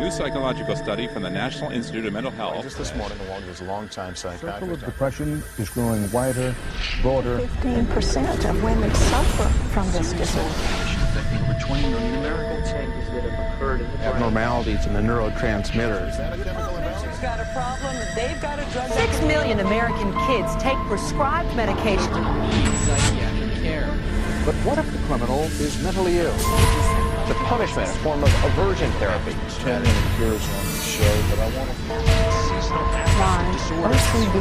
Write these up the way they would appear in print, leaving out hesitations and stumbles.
new psychological study from the National Institute of Mental Health. Just this morning, along with his longtime The psychiatrist. circle of depression is growing wider, broader. 15% of women suffer from this disorder. Affecting over 20 million Americans. Changes that have occurred in the brain. Abnormalities in the neurotransmitters. Who's got a problem? They've got a drug. 6 million American kids take prescribed medication. Psychiatric care. But what if the criminal is mentally ill? The punishment, a form of aversion therapy. 10-minute cures on the show, but I want to Seasonal Lyme, affective disorder. OCD.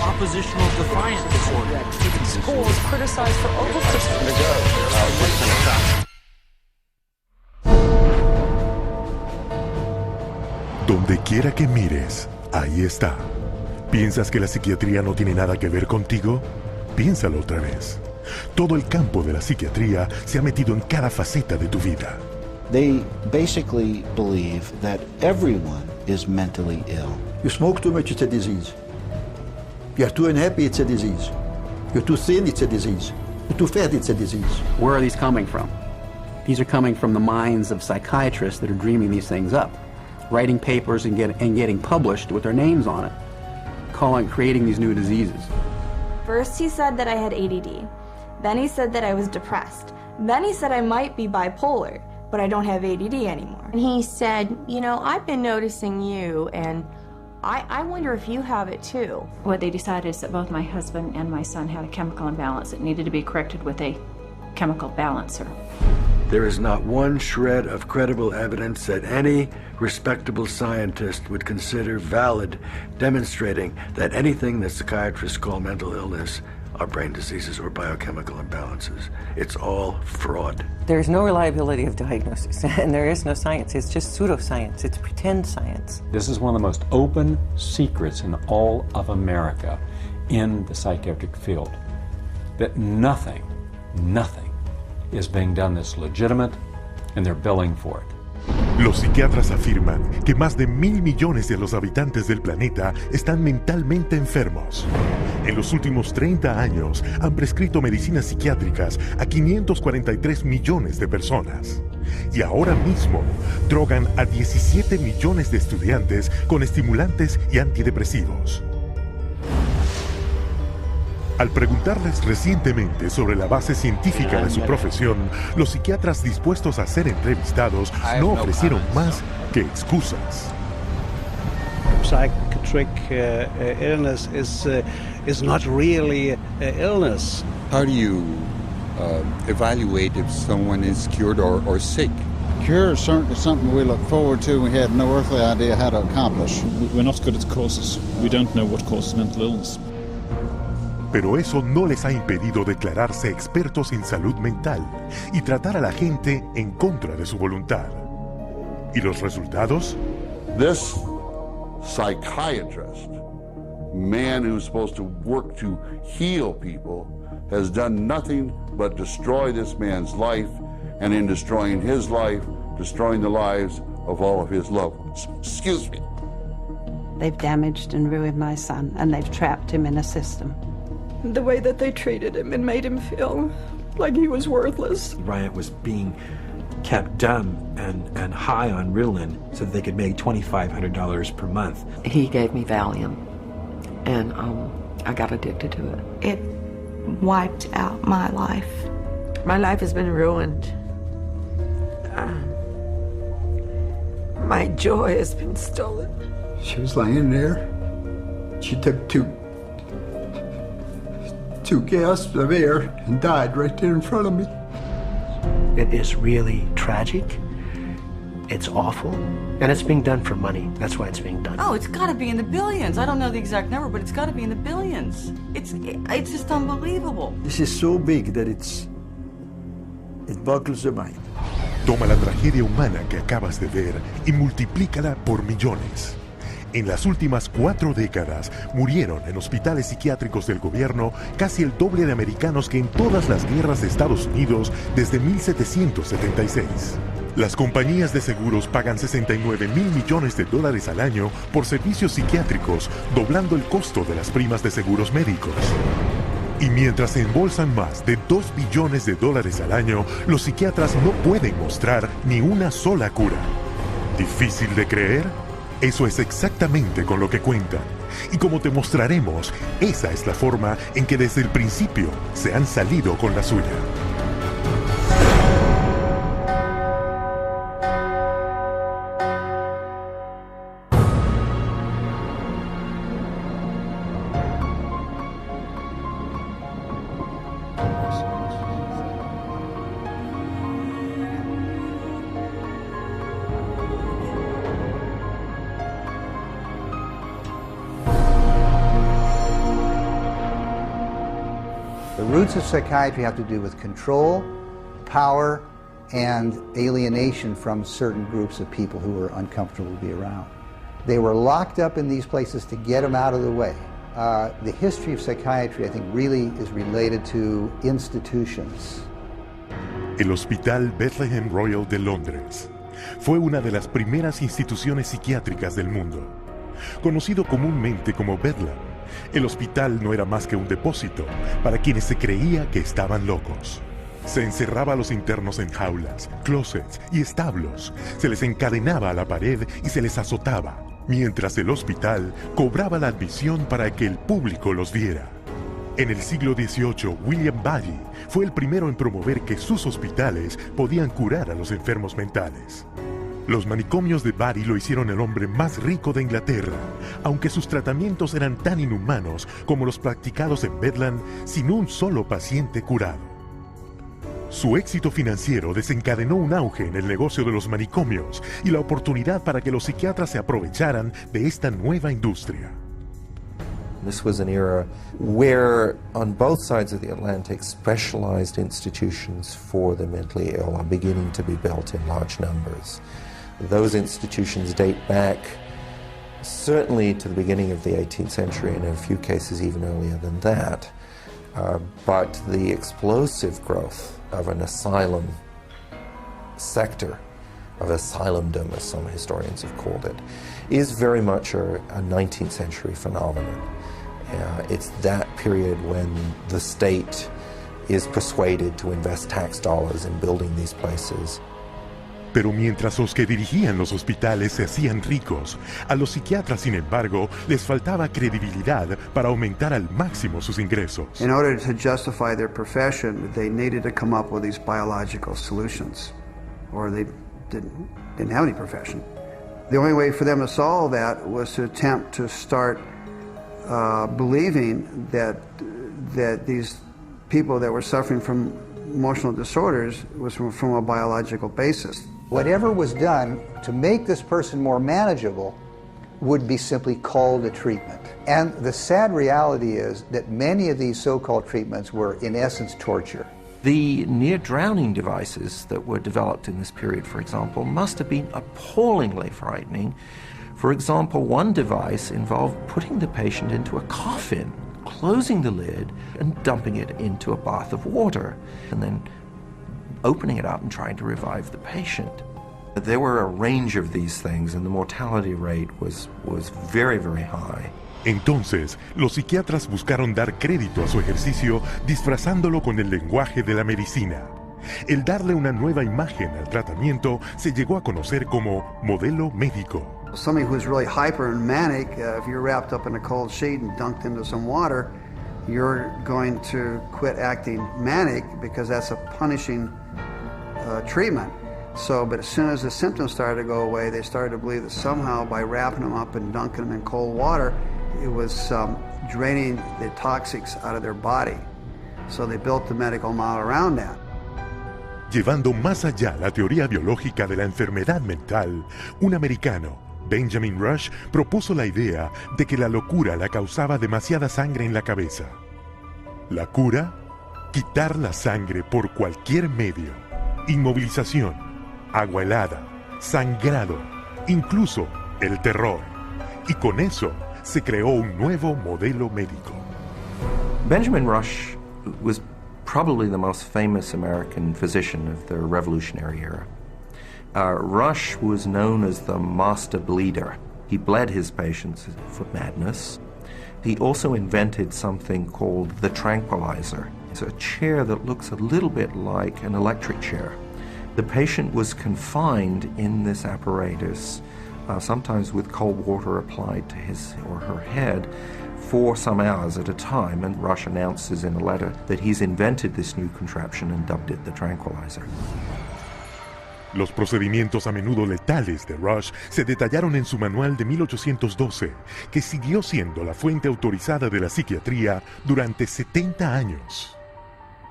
Oppositional defiant disorder. Schools criticized for overprescription. Donde quiera que mires, ahí está. ¿Piensas que la psiquiatría no tiene nada que ver contigo? Piénsalo otra vez. Todo el campo de la psiquiatría se ha metido en cada faceta de tu vida. They basically believe that everyone is mentally ill. You smoke too much, it's a disease. You are too unhappy, it's a disease. You're too thin, it's a disease. You're too fat, it's a disease. Where are these coming from? These are coming from the minds of psychiatrists that are dreaming these things up, writing papers and getting published with their names on it, creating these new diseases. First he said that I had ADD. Then he said that I was depressed. Then he said I might be bipolar, but I don't have ADD anymore. And he said, you know, I've been noticing you, and I wonder if you have it too. What they decided is that both my husband and my son had a chemical imbalance that needed to be corrected with a chemical balancer. There is not one shred of credible evidence that any respectable scientist would consider valid, demonstrating that anything that psychiatrists call mental illness are brain diseases or biochemical imbalances. It's all fraud. There's no reliability of diagnosis, and there is no science. It's just pseudoscience. It's pretend science. This is one of the most open secrets in all of America in the psychiatric field, that nothing is being done that's legitimate, and they're billing for it. Los psiquiatras afirman que más de 1.000 millones de los habitantes del planeta están mentalmente enfermos. En los últimos 30 años han prescrito medicinas psiquiátricas a 543 millones de personas. Y ahora mismo drogan a 17 millones de estudiantes con estimulantes y antidepresivos. Al preguntarles recientemente sobre la base científica de su profesión, los psiquiatras dispuestos a ser entrevistados no ofrecieron más que excusas. Psychiatric illness is not really illness. How do you evaluate if someone is cured or sick? Cure is certainly something we look forward to. We had no earthly idea how to accomplish. We're not good at causes. We don't know what causes mental illness. Pero eso no les ha impedido declararse expertos en salud mental y tratar a la gente en contra de su voluntad. ¿Y los resultados? This psychiatrist, man who's supposed to work to heal people, has done nothing but destroy this man's life, and in destroying his life, destroying the lives of all of his loved ones. Excuse me. They've damaged and ruined my son, and they've trapped him in a system. The way that they treated him and made him feel like he was worthless. Bryant was being kept dumb and high on Ritalin so that they could make $2,500 per month. He gave me Valium, and I got addicted to it. It wiped out my life. My life has been ruined. My joy has been stolen. She was laying there. She took two gasps of air and died right there in front of me. It is really tragic. It's awful. And it's being done for money. That's why it's being done. Oh, it's got to be in the billions. I don't know the exact number, but it's got to be in the billions. It's just unbelievable. This is so big that it boggles the mind. Toma la tragedia humana que acabas de ver y multiplícala por millones. En las últimas 4 décadas murieron en hospitales psiquiátricos del gobierno casi el doble de americanos que en todas las guerras de Estados Unidos desde 1776. Las compañías de seguros pagan $69 mil millones al año por servicios psiquiátricos, doblando el costo de las primas de seguros médicos. Y mientras se embolsan más de $2 billones al año, los psiquiatras no pueden mostrar ni una sola cura. ¿Difícil de creer? Eso es exactamente con lo que cuentan. Y como te mostraremos, esa es la forma en que desde el principio se han salido con la suya. The roots of psychiatry have to do with control, power, and alienation from certain groups of people who were uncomfortable to be around. They were locked up in these places to get them out of the way. The history of psychiatry, I think, really is related to institutions. El Hospital Bethlehem Royal de Londres fue una de las primeras instituciones psiquiátricas del mundo. Conocido comúnmente como Bedlam, el hospital no era más que un depósito para quienes se creía que estaban locos. Se encerraba a los internos en jaulas, closets y establos, se les encadenaba a la pared y se les azotaba, mientras el hospital cobraba la admisión para que el público los viera. En el siglo XVIII, William Bally fue el primero en promover que sus hospitales podían curar a los enfermos mentales. Los manicomios de Bari lo hicieron el hombre más rico de Inglaterra, aunque sus tratamientos eran tan inhumanos como los practicados en Bedlam sin un solo paciente curado. Su éxito financiero desencadenó un auge en el negocio de los manicomios y la oportunidad para que los psiquiatras se aprovecharan de esta nueva industria. This was an era where, on both sides of the Atlantic, specialized institutions for the mentally ill are beginning to be built in large numbers. Those institutions date back certainly to the beginning of the 18th century, and in a few cases even earlier than that. But the explosive growth of an asylum sector, of asylumdom, as some historians have called it, is very much a 19th century phenomenon. It's that period when the state is persuaded to invest tax dollars in building these places. Pero mientras los que dirigían los hospitales se hacían ricos, a los psiquiatras, sin embargo, les faltaba credibilidad para aumentar al máximo sus ingresos. In order to justify their profession, they needed to come up with these biological solutions, or they didn't have any profession. The only way for them to solve that was to attempt to start believing that these people that were suffering from emotional disorders was from a biological basis. Whatever was done to make this person more manageable would be simply called a treatment. And the sad reality is that many of these so-called treatments were, in essence, torture. The near-drowning devices that were developed in this period, for example, must have been appallingly frightening. For example, one device involved putting the patient into a coffin, closing the lid and dumping it into a bath of water, and then opening it up and trying to revive the patient. There were a range of these things, and the mortality rate was very, very high. Entonces, los psiquiatras buscaron dar crédito a su ejercicio disfrazándolo con el lenguaje de la medicina. El darle una nueva imagen al tratamiento se llegó a conocer como modelo médico. Somebody who's really hyper and manic, if you're wrapped up in a cold sheet and dunked into some water, you're going to quit acting manic because that's a punishing treatment. So, but as soon as the symptoms started to go away, they started to believe that somehow by wrapping them up and dunking them in cold water, it was draining the toxics out of their body. So they built the medical model around that. Llevando más allá la teoría biológica de la enfermedad mental, un americano, Benjamin Rush, propuso la idea de que la locura la causaba demasiada sangre en la cabeza. La cura, quitar la sangre por cualquier medio. Inmovilización, agua helada, sangrado, incluso el terror. Y con eso se creó un nuevo modelo médico. Benjamin Rush was probably the most famous American physician of the Revolutionary era. Rush was known as the master bleeder. He bled his patients for madness. He also invented something called the tranquilizer. It's a chair that looks a little bit like an electric chair. The patient was confined in this apparatus, sometimes with cold water applied to his or her head, for some hours at a time, and Rush announces in a letter that he's invented this new contraption and dubbed it the tranquilizer. Los procedimientos a menudo letales de Rush se detallaron en su manual de 1812, que siguió siendo la fuente autorizada de la psiquiatría durante 70 años.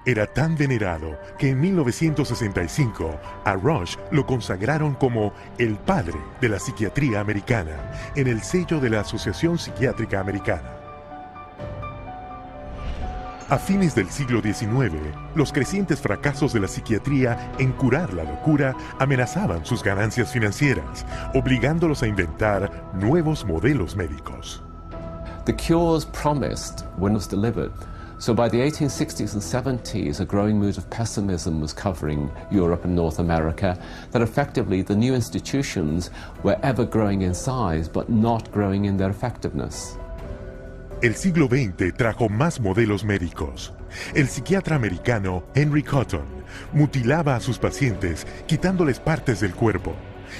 Era tan venerado que en 1965 a Rush lo consagraron como el padre de la psiquiatría americana en el sello de la Asociación Psiquiátrica Americana. A fines del siglo XIX, los crecientes fracasos de la psiquiatría en curar la locura amenazaban sus ganancias financieras, obligándolos a inventar nuevos modelos médicos. The cures promised when it was delivered. So by the 1860s and 70s, a growing mood of pessimism was covering Europe and North America, that effectively the new institutions were ever growing in size, but not growing in their effectiveness. El siglo XX trajo más modelos médicos. El psiquiatra americano Henry Cotton mutilaba a sus pacientes quitándoles partes del cuerpo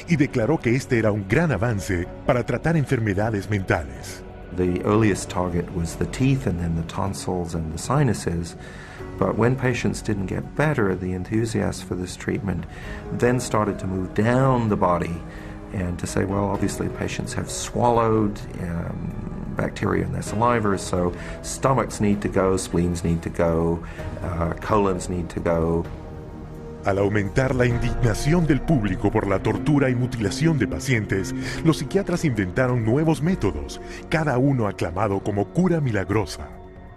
y declaró que este era un gran avance para tratar enfermedades mentales. The earliest target was the teeth and then the tonsils and the sinuses. But when patients didn't get better, the enthusiasts for this treatment then started to move down the body and to say, well, obviously patients have swallowed bacteria in their saliva, so stomachs need to go, spleens need to go, colons need to go. Al aumentar la indignación del público por la tortura y mutilación de pacientes, los psiquiatras inventaron nuevos métodos, cada uno aclamado como cura milagrosa.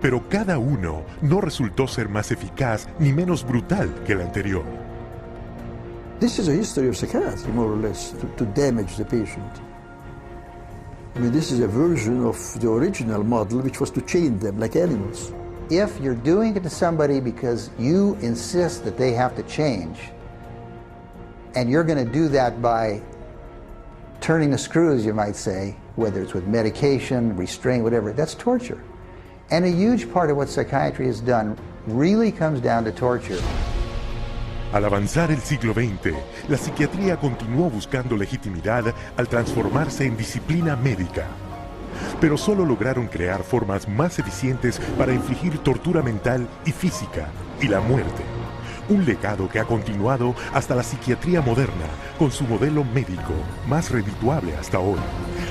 Pero cada uno no resultó ser más eficaz ni menos brutal que el anterior. This is a history of psychiatry, more or less, to damage the patient. I mean, this is a version of the original model, which was to chain them like animals. If you're doing it to somebody because you insist that they have to change, and you're going to do that by turning the screws, you might say, whether it's with medication, restraint, whatever, that's torture. And a huge part of what psychiatry has done really comes down to torture. Al avanzar el siglo XX, la psiquiatría continuó buscando legitimidad al transformarse en disciplina médica. Pero solo lograron crear formas más eficientes para infligir tortura mental y física y la muerte. Un legado que ha continuado hasta la psiquiatría moderna con su modelo médico más redituable hasta hoy,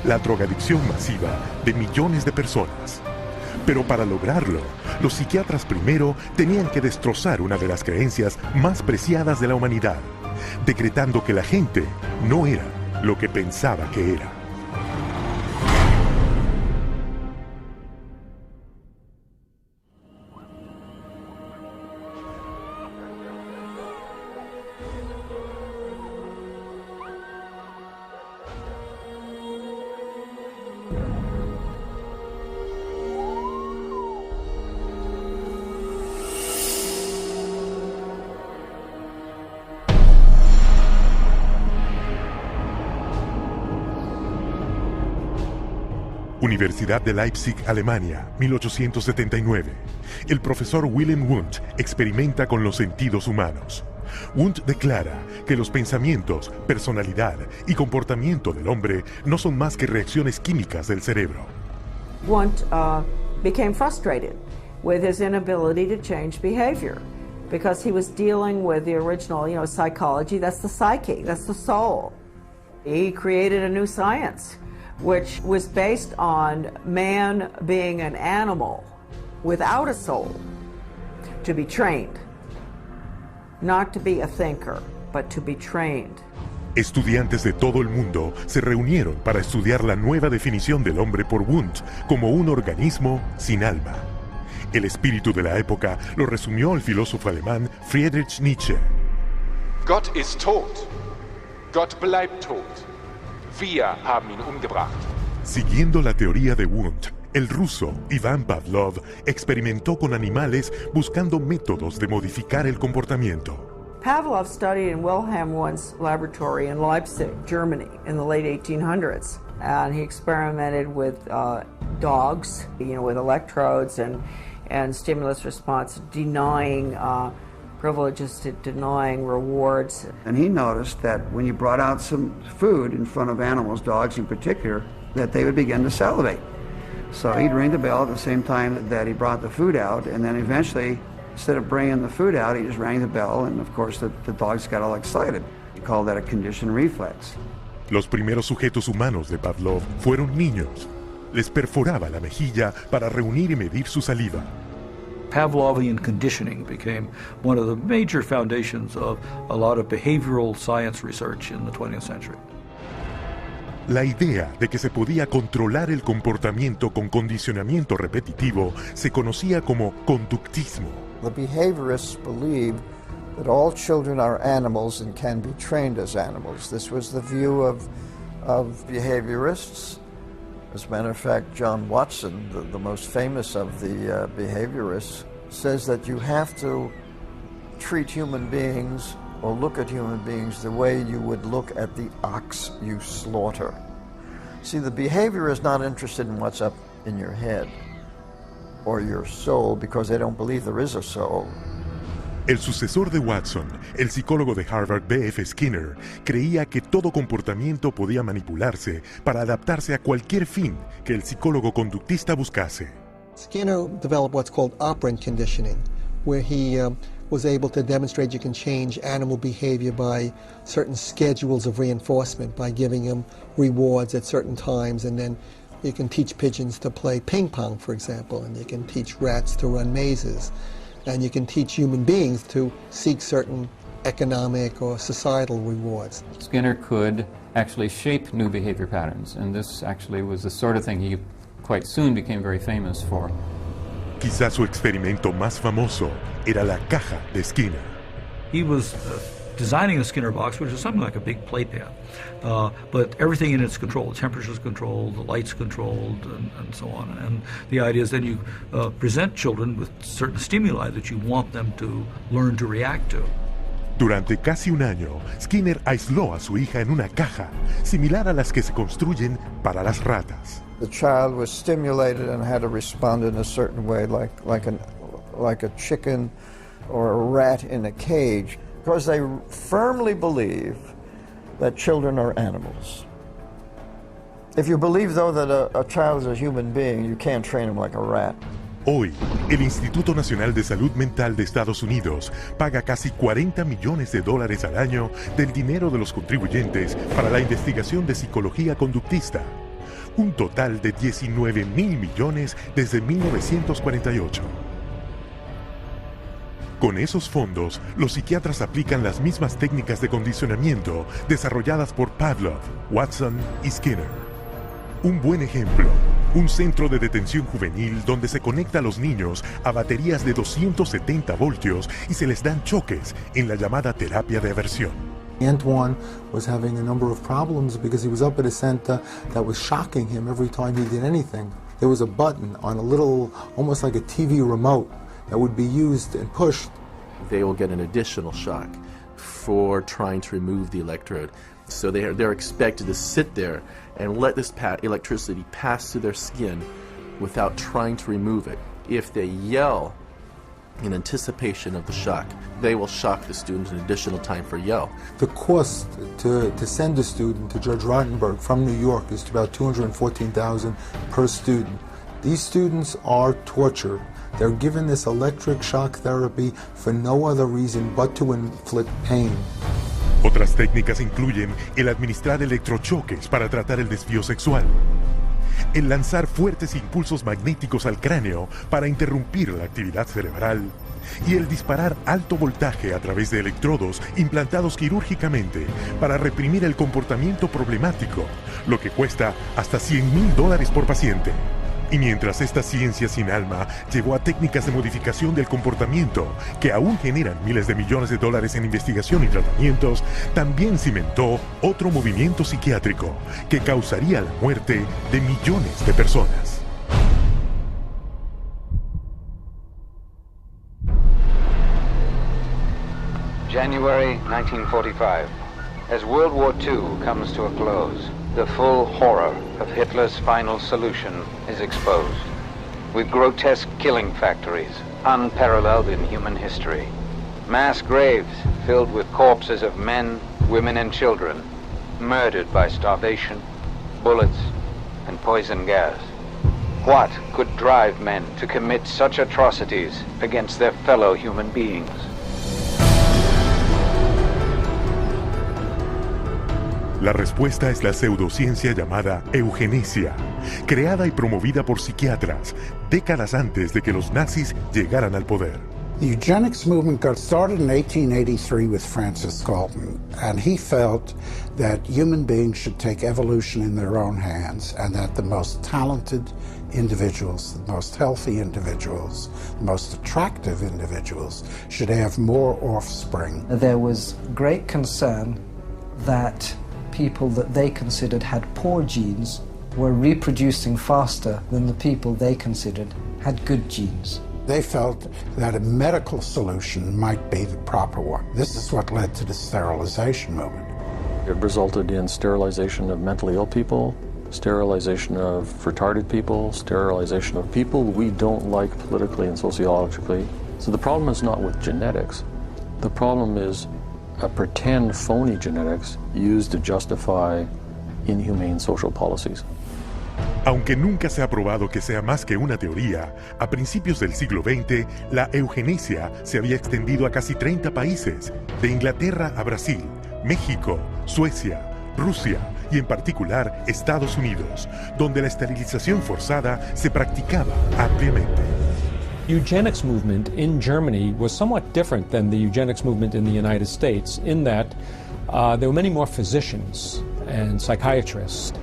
la drogadicción masiva de millones de personas. Pero para lograrlo, los psiquiatras primero tenían que destrozar una de las creencias más preciadas de la humanidad, decretando que la gente no era lo que pensaba que era. Universidad de Leipzig, Alemania, 1879. El profesor Wilhelm Wundt experimenta con los sentidos humanos. Wundt declara que los pensamientos, personalidad y comportamiento del hombre no son más que reacciones químicas del cerebro. Wundt became frustrated with his inability to change behavior because he was dealing with the original, psychology. That's the psyche, that's the soul. He created a new science, which was based on man being an animal without a soul, to be trained. Not to be a thinker, but to be trained. Estudiantes de todo el mundo se reunieron para estudiar la nueva definición del hombre por Wundt como un organismo sin alma. El espíritu de la época lo resumió el filósofo alemán Friedrich Nietzsche. Gott ist tot. Gott bleibt tot. Wir haben ihn umgebracht. Siguiendo la teoría de Wundt, el ruso Ivan Pavlov experimentó con animales buscando métodos de modificar el comportamiento. Pavlov studied in Wilhelm Wundt's laboratory in Leipzig, Germany, in the late 1800s. And he experimented with dogs, with electrodes and stimulus response, denying privileges to denying rewards. And he noticed that when you brought out some food in front of animals, dogs in particular, that they would begin to salivate. So he'd ring the bell at the same time that he brought the food out, and then eventually, instead of bringing the food out, he just rang the bell, and of course the dogs got all excited. He called that a conditioned reflex. Los primeros sujetos humanos de Pavlov fueron niños. Les perforaba la mejilla para reunir y medir su saliva. Pavlovian conditioning became one of the major foundations of a lot of behavioral science research in the 20th century. La idea de que se podía controlar el comportamiento con condicionamiento repetitivo se conocía como conductismo. The behaviorists believed that all children are animals and can be trained as animals. This was the view of behaviorists. As a matter of fact, John Watson, the most famous of the behaviorists, says that you have to treat human beings or look at human beings the way you would look at the ox you slaughter. See, the behavior is not interested in what's up in your head or your soul because they don't believe there is a soul. El sucesor de Watson, el psicólogo de Harvard B.F. Skinner, creía que todo comportamiento podía manipularse para adaptarse a cualquier fin que el psicólogo conductista buscase. Skinner developed what's called operant conditioning, where he was able to demonstrate you can change animal behavior by certain schedules of reinforcement, by giving them rewards at certain times, and then you can teach pigeons to play ping pong, for example, and you can teach rats to run mazes, and you can teach human beings to seek certain economic or societal rewards. Skinner could actually shape new behavior patterns, and this actually was the sort of thing he quite soon became very famous for. Quizás su experimento más famoso era la caja de Skinner. He was designing a Skinner box, which is something like a big playpen, but everything in it's controlled. The temperature's controlled, the light's controlled, and so on. And the idea is then you present children with certain stimuli that you want them to learn to react to. Durante casi un año, Skinner aisló a su hija en una caja, similar a las que se construyen para las ratas. The child was stimulated and had to respond in a certain way, like a chicken or a rat in a cage, because they firmly believe that children are animals. If you believe, though, that a child is a human being, you can't train him like a rat. Hoy, el Instituto Nacional de Salud Mental de Estados Unidos paga casi $40 millones al año del dinero de los contribuyentes para la investigación de psicología conductista. Un total de $19,000 millones desde 1948. Con esos fondos, los psiquiatras aplican las mismas técnicas de condicionamiento desarrolladas por Pavlov, Watson y Skinner. Un buen ejemplo, un centro de detención juvenil donde se conecta a los niños a baterías de 270 voltios y se les dan choques en la llamada terapia de aversión. Antoine was having a number of problems because he was up at a center that was shocking him every time he did anything. There was a button on a little, almost like a TV remote, that would be used and pushed. They will get an additional shock for trying to remove the electrode. So they're expected to sit there and let this electricity pass through their skin without trying to remove it. If they yell in anticipation of the shock, they will shock the student an additional time for yell. The cost to send a student to Judge Rottenberg from New York is about $214,000 per student. These students are tortured. They're given this electric shock therapy for no other reason but to inflict pain. Otras técnicas incluyen el administrar electrochoques para tratar el desvío sexual, el lanzar fuertes impulsos magnéticos al cráneo para interrumpir la actividad cerebral y el disparar alto voltaje a través de electrodos implantados quirúrgicamente para reprimir el comportamiento problemático, lo que cuesta hasta $100,000 por paciente. Y mientras esta ciencia sin alma llevó a técnicas de modificación del comportamiento que aún generan miles de millones de dólares en investigación y tratamientos, también cimentó otro movimiento psiquiátrico que causaría la muerte de millones de personas. January 1945. As World War II comes to a close, the full horror of Hitler's final solution is exposed, with grotesque killing factories unparalleled in human history, Mass graves filled with corpses of men, women, and children, murdered by starvation, bullets, and poison gas. What could drive men to commit such atrocities against their fellow human beings? La respuesta es la pseudociencia llamada eugenesia, creada y promovida por psiquiatras décadas antes de que los nazis llegaran al poder. The eugenics movement got started in 1883 with Francis Galton, and he felt that human beings should take evolution in their own hands, and that the most talented individuals, the most healthy individuals, the most attractive individuals should have more offspring. There was great concern that people that they considered had poor genes were reproducing faster than the people they considered had good genes. They felt that a medical solution might be the proper one. This is what led to the sterilization movement. It resulted in sterilization of mentally ill people, sterilization of retarded people, sterilization of people we don't like politically and sociologically. So the problem is not with genetics. The problem is a pretend phony genetics used to justify inhumane social policies. Aunque nunca se ha probado que sea más que una teoría, a principios del siglo XX, la eugenesia se había extendido a casi 30 países, de Inglaterra a Brasil, México, Suecia, Rusia y en particular Estados Unidos, donde la esterilización forzada se practicaba ampliamente. Eugenics movement in Germany was somewhat different than the eugenics movement in the United States in that there were many more physicians and psychiatrists.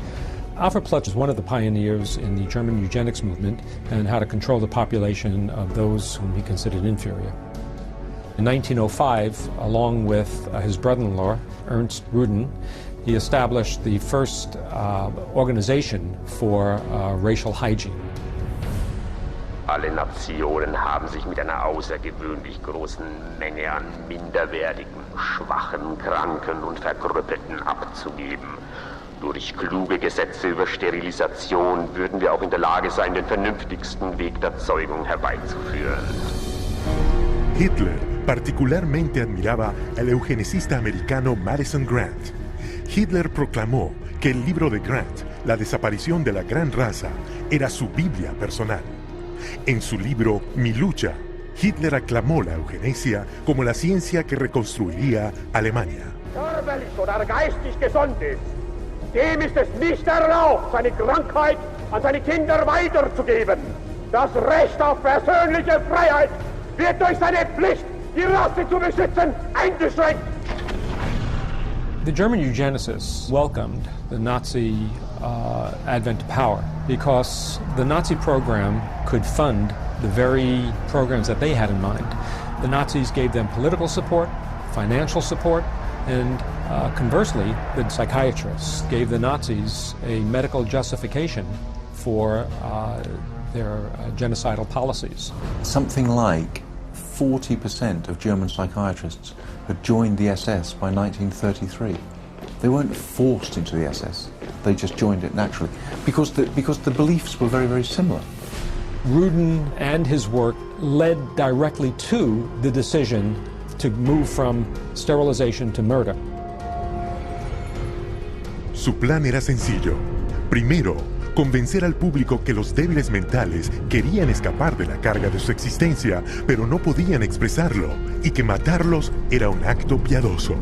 Alfred Plutz was one of the pioneers in the German eugenics movement and how to control the population of those whom he considered inferior. In 1905, along with his brother-in-law, Ernst Rudin, he established the first organization for racial hygiene. Alle Nationen haben sich mit einer außergewöhnlich großen Menge an minderwertigen, schwachen, kranken und Verkrüppelten abzugeben. Durch kluge Gesetze über Sterilisation würden wir auch in der Lage sein, den vernünftigsten Weg der Zeugung herbeizuführen. Hitler particularmente admiraba al eugenicista americano Madison Grant. Hitler proclamó que el libro de Grant, La desaparición de la gran raza, era su Biblia personal. En su libro Mi lucha, Hitler aclamó la eugenesia como la ciencia que reconstruiría Alemania. Körperlich oder geistig gesund ist, dem ist es nicht erlaubt, seine Krankheit an seine Kinder weiterzugeben. Das Recht auf persönliche Freiheit wird durch seine Pflicht, die Rasse zu beschützen, eingeschränkt. The German eugenicists welcomed the Nazi advent to power because the Nazi program could fund the very programs that they had in mind. The Nazis gave them political support, financial support, and conversely, the psychiatrists gave the Nazis a medical justification for their genocidal policies. Something like 40% of German psychiatrists had joined the SS by 1933. They weren't forced into the SS, they just joined it naturally, because the beliefs were very, very similar. Rudin and his work led directly to the decision to move from sterilization to murder. Su plan era sencillo. Primero, convencer al público que los débiles mentales querían escapar de la carga de su existencia, pero no podían expresarlo, y que matarlos era un acto piadoso.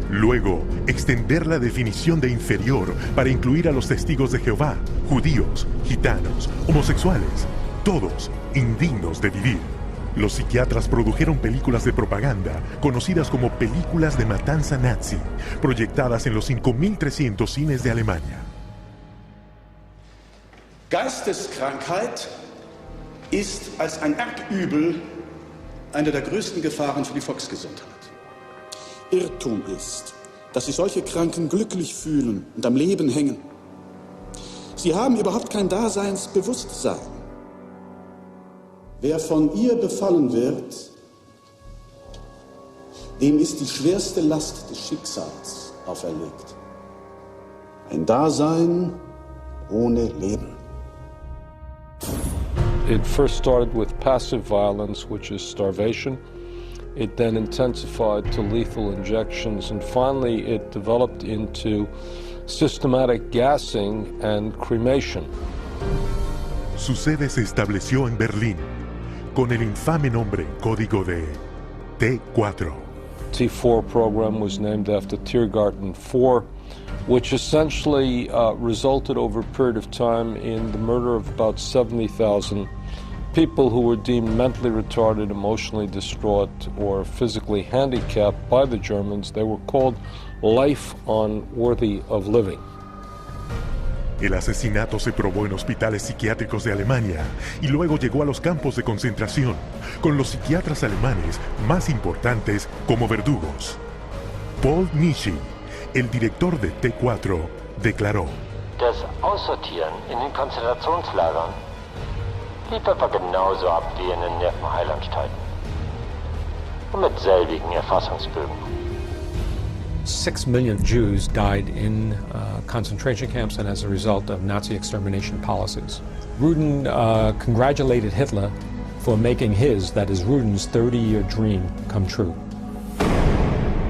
Luego, extender la definición de inferior para incluir a los testigos de Jehová, judíos, gitanos, homosexuales, todos indignos de vivir. Los psiquiatras produjeron películas de propaganda, conocidas como películas de matanza nazi, proyectadas en los 5.300 cines de Alemania. Geisteskrankheit ist als ein Erbübel eine der größten Gefahren für die Volksgesundheit. Irrtum ist, dass sich solche Kranken glücklich fühlen und am Leben hängen. Sie haben überhaupt kein Daseinsbewusstsein. Wer von ihr befallen wird, dem ist die schwerste Last des Schicksals auferlegt. Ein Dasein ohne Leben. It first started with passive violence, which is starvation, It then intensified to lethal injections, and finally it developed into systematic gassing and cremation. Su sede se estableció en Berlín, con el infame nombre en código de T4. T4 program was named after Tiergarten 4, which essentially resulted over a period of time in the murder of about 70,000 people who were deemed mentally retarded, emotionally distraught, or physically handicapped by the Germans. They were called life unworthy of living. El asesinato se probó en hospitales psiquiátricos de Alemania y luego llegó a los campos de concentración, con los psiquiatras alemanes más importantes como verdugos. Paul Nischi, el director de T4, declaró: Das Aussortieren in den Konzentrationslagern lief etwa genauso ab wie in den Nervenheilanstalten. Und mit selbigen Erfassungsbögen. 6 million Jews died in concentration camps and as a result of Nazi extermination policies. Rudin congratulated Hitler for making his, that is Rudin's, 30-year dream come true.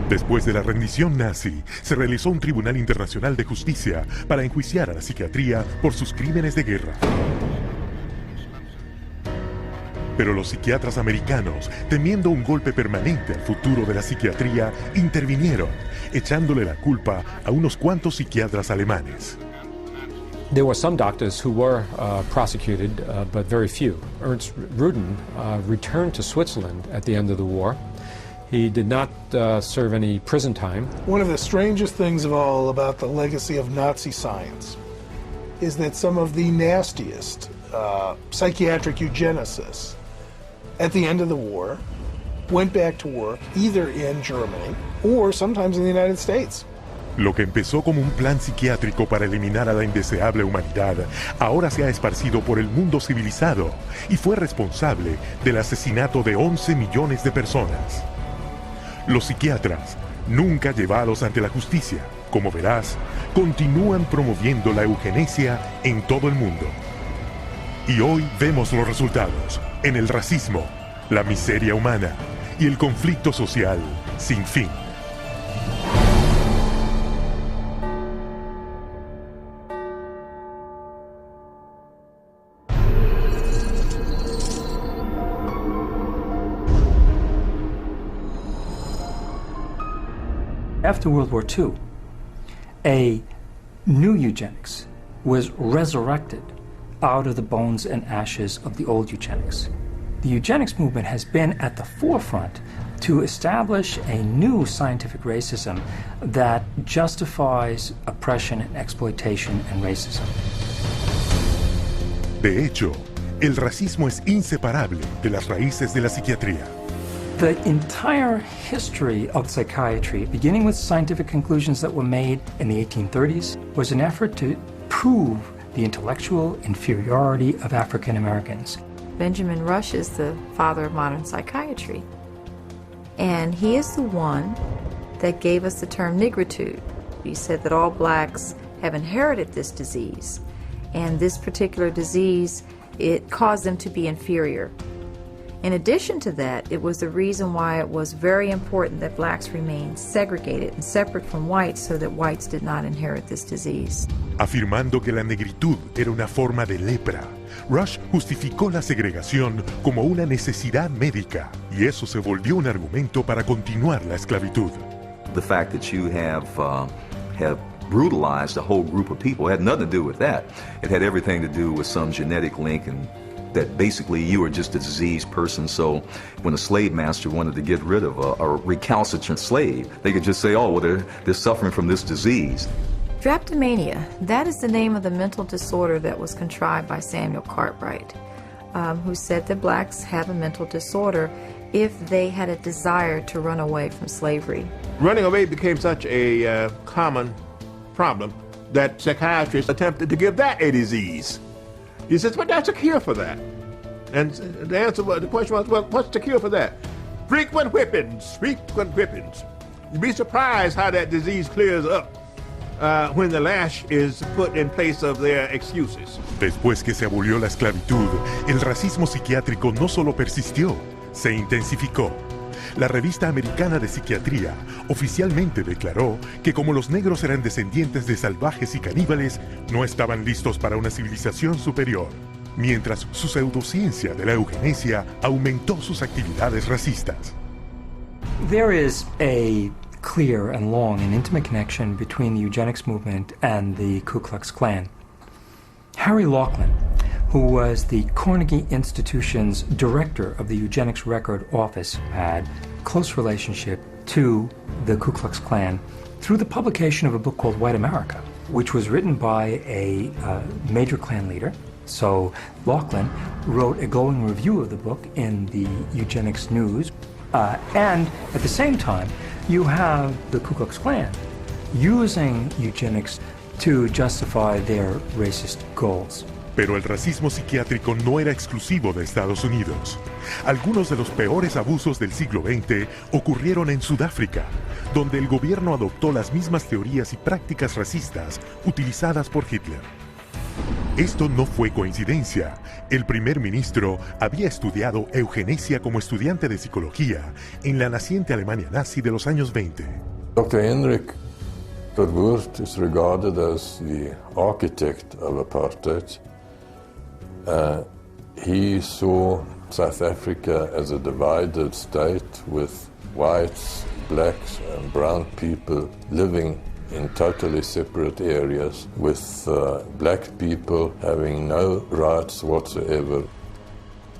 Después de la rendición nazi, se realizó un Tribunal Internacional de Justicia para enjuiciar a la psiquiatría por sus crímenes de guerra. Pero los psiquiatras americanos, temiendo un golpe permanente al futuro de la psiquiatría, intervinieron, echándole la culpa a unos cuantos psiquiatras alemanes. There were some doctors who were prosecuted, but very few. Ernst Rudin returned to Switzerland at the end of the war. He did not serve any prison time. One of the strangest things of all about the legacy of Nazi science is that some of the nastiest psychiatric eugenicists at the end of the war went back to work either in Germany or sometimes in the United States. Lo que empezó como un plan psiquiátrico para eliminar a la indeseable humanidad, ahora se ha esparcido por el mundo civilizado y fue responsable del asesinato de 11 millones de personas. Los psiquiatras, nunca llevados ante la justicia, como verás, continúan promoviendo la eugenesia en todo el mundo. Y hoy vemos los resultados en el racismo, la miseria humana y el conflicto social sin fin. After World War II, a new eugenics was resurrected out of the bones and ashes of the old eugenics. The eugenics movement has been at the forefront to establish a new scientific racism that justifies oppression and exploitation and racism. De hecho, el racismo es inseparable de las raíces de la psiquiatría. The entire history of psychiatry, beginning with scientific conclusions that were made in the 1830s, was an effort to prove the intellectual inferiority of African Americans. Benjamin Rush is the father of modern psychiatry. And he is the one that gave us the term nigritude. He said that all blacks have inherited this disease. And this particular disease, it caused them to be inferior. In addition to that, it was the reason why it was very important that blacks remain segregated and separate from whites so that whites did not inherit this disease. Afirmando que la negritud era una forma de lepra, Rush justificó la segregación como una necesidad médica, y eso se volvió un argumento para continuar la esclavitud. The fact that you have brutalized a whole group of people had nothing to do with that. It had everything to do with some genetic link, and that basically you were just a diseased person. So when a slave master wanted to get rid of a recalcitrant slave, they could just say, oh, well, they're suffering from this disease. Drapetomania, that is the name of the mental disorder that was contrived by Samuel Cartwright, who said that blacks have a mental disorder if they had a desire to run away from slavery. Running away became such a common problem that psychiatrists attempted to give that a disease. He says, but that's a cure for that. And the question was, well, what's the cure for that? Frequent whippings, frequent whippings. You'd be surprised how that disease clears up when the lash is put in place of their excuses. Después que se abolió la esclavitud, el racismo psiquiátrico no solo persistió, se intensificó. la revista americana de psiquiatría oficialmente declaró que como los negros eran descendientes de salvajes y caníbales, no estaban listos para una civilización superior, mientras su pseudociencia de la eugenesia aumentó sus actividades racistas. There is a clear and long and intimate connection between the eugenics movement and the Ku Klux Klan. Harry Laughlin, who was the Carnegie Institution's director of the Eugenics Record Office, had close relationship to the Ku Klux Klan through the publication of a book called White America, which was written by a major Klan leader. So Laughlin wrote a glowing review of the book in the Eugenics News. And at the same time, you have the Ku Klux Klan using eugenics to justify their racist goals. Pero el racismo psiquiátrico no era exclusivo de Estados Unidos. Algunos de los peores abusos del siglo XX ocurrieron en Sudáfrica, donde el gobierno adoptó las mismas teorías y prácticas racistas utilizadas por Hitler. Esto no fue coincidencia. El primer ministro había estudiado eugenesia como estudiante de psicología en la naciente Alemania nazi de los años 20. Dr. Hendrik Verwoerd is regarded as the architect of apartheid. He saw South Africa as a divided state with whites, blacks and brown people living in totally separate areas, with black people having no rights whatsoever.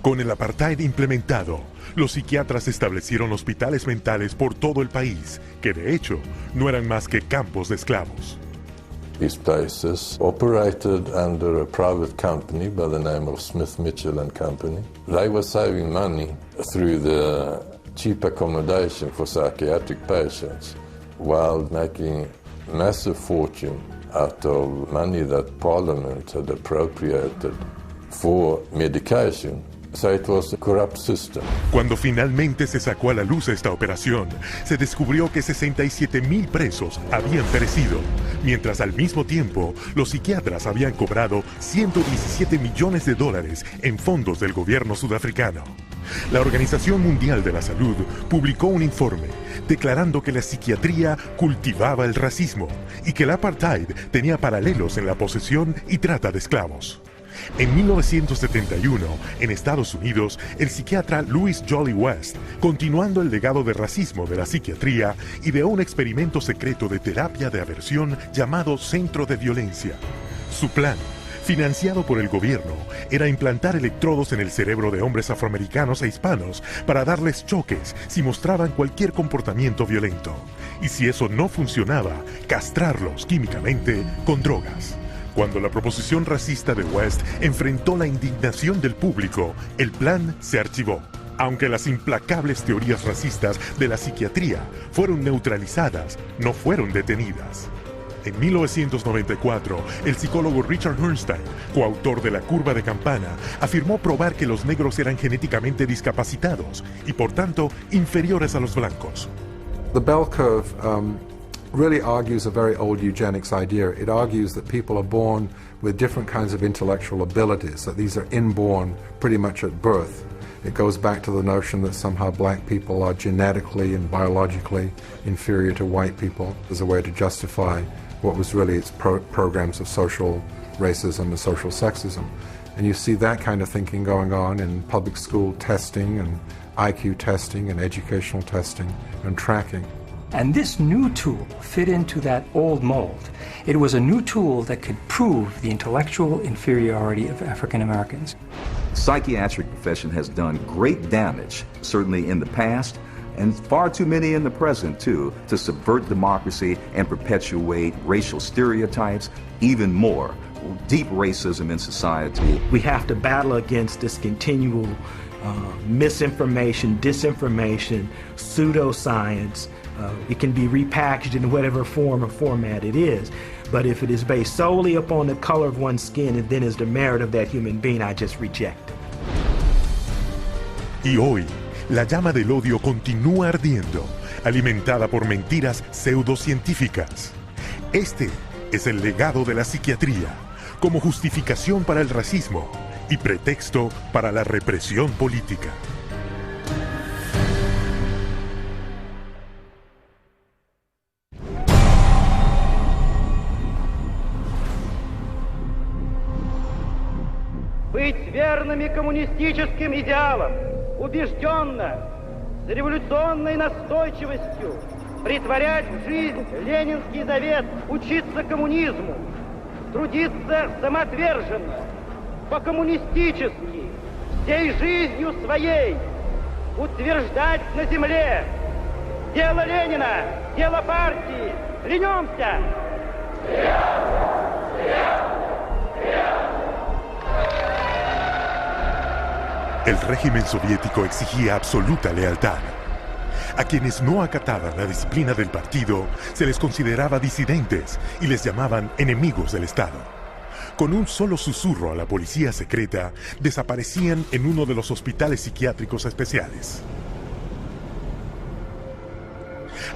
Con el apartheid implementado, los psiquiatras establecieron hospitales mentales por todo el país, que de hecho no eran más que campos de esclavos. These places operated under a private company by the name of Smith, Mitchell and Company. They were saving money through the cheap accommodation for psychiatric patients while making massive fortune out of money that Parliament had appropriated for medication. So it was a corrupt system. Cuando finalmente se sacó a la luz esta operación, se descubrió que 67,000 presos habían perecido, mientras al mismo tiempo los psiquiatras habían cobrado $117 millones en fondos del gobierno sudafricano. La Organización Mundial de la Salud publicó un informe declarando que la psiquiatría cultivaba el racismo y que el apartheid tenía paralelos en la posesión y trata de esclavos. En 1971, en Estados Unidos, el psiquiatra Louis Jolly West, continuando el legado de racismo de la psiquiatría, ideó un experimento secreto de terapia de aversión llamado Centro de Violencia. Su plan, financiado por el gobierno, era implantar electrodos en el cerebro de hombres afroamericanos e hispanos para darles choques si mostraban cualquier comportamiento violento. Y si eso no funcionaba, castrarlos químicamente con drogas. Cuando la proposición racista de West enfrentó la indignación del público, el plan se archivó. Aunque las implacables teorías racistas de la psiquiatría fueron neutralizadas, no fueron detenidas. En 1994, el psicólogo Richard Herrnstein, coautor de La curva de Campana, afirmó probar que los negros eran genéticamente discapacitados y por tanto inferiores a los blancos. The bell curve really argues a very old eugenics idea. It argues that people are born with different kinds of intellectual abilities, that these are inborn pretty much at birth. It goes back to the notion that somehow black people are genetically and biologically inferior to white people as a way to justify what was really its programs of social racism and social sexism. And you see that kind of thinking going on in public school testing and IQ testing and educational testing and tracking. And this new tool fit into that old mold. It was a new tool that could prove the intellectual inferiority of African Americans. The psychiatric profession has done great damage, certainly in the past, and far too many in the present, too, to subvert democracy and perpetuate racial stereotypes, even more, deep racism in society. We have to battle against this continual misinformation, disinformation, pseudoscience. It can be repackaged in whatever form or format it is. But if it is based solely upon the color of one's skin and then is the merit of that human being, I just reject it. Y hoy, la llama del odio continúa ardiendo, alimentada por mentiras pseudocientíficas. Este es el legado de la psiquiatría, como justificación para el racismo y pretexto para la represión política. быть верными коммунистическим идеалам, убежденно, с революционной настойчивостью претворять в жизнь ленинский завет, учиться коммунизму, трудиться самоотверженно, по-коммунистически, всей жизнью своей, утверждать на земле дело Ленина, дело партии. Клянемся! El régimen soviético exigía absoluta lealtad. A quienes no acataban la disciplina del partido se les consideraba disidentes y les llamaban enemigos del Estado. Con un solo susurro a la policía secreta, desaparecían en uno de los hospitales psiquiátricos especiales.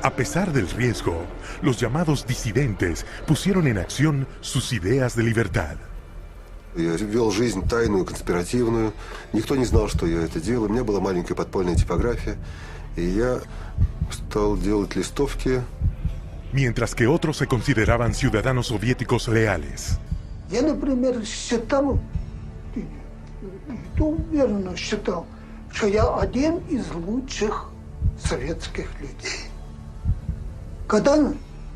A pesar del riesgo, los llamados disidentes pusieron en acción sus ideas de libertad. Я вел жизнь тайную, конспиративную. Никто не знал, что я это делаю. У меня была маленькая подпольная типография. И я стал делать листовки. Mientras que otros se consideraban ciudadanos soviéticos leales. Я, например, считал, и уверенно считал, что я один из лучших советских людей. Когда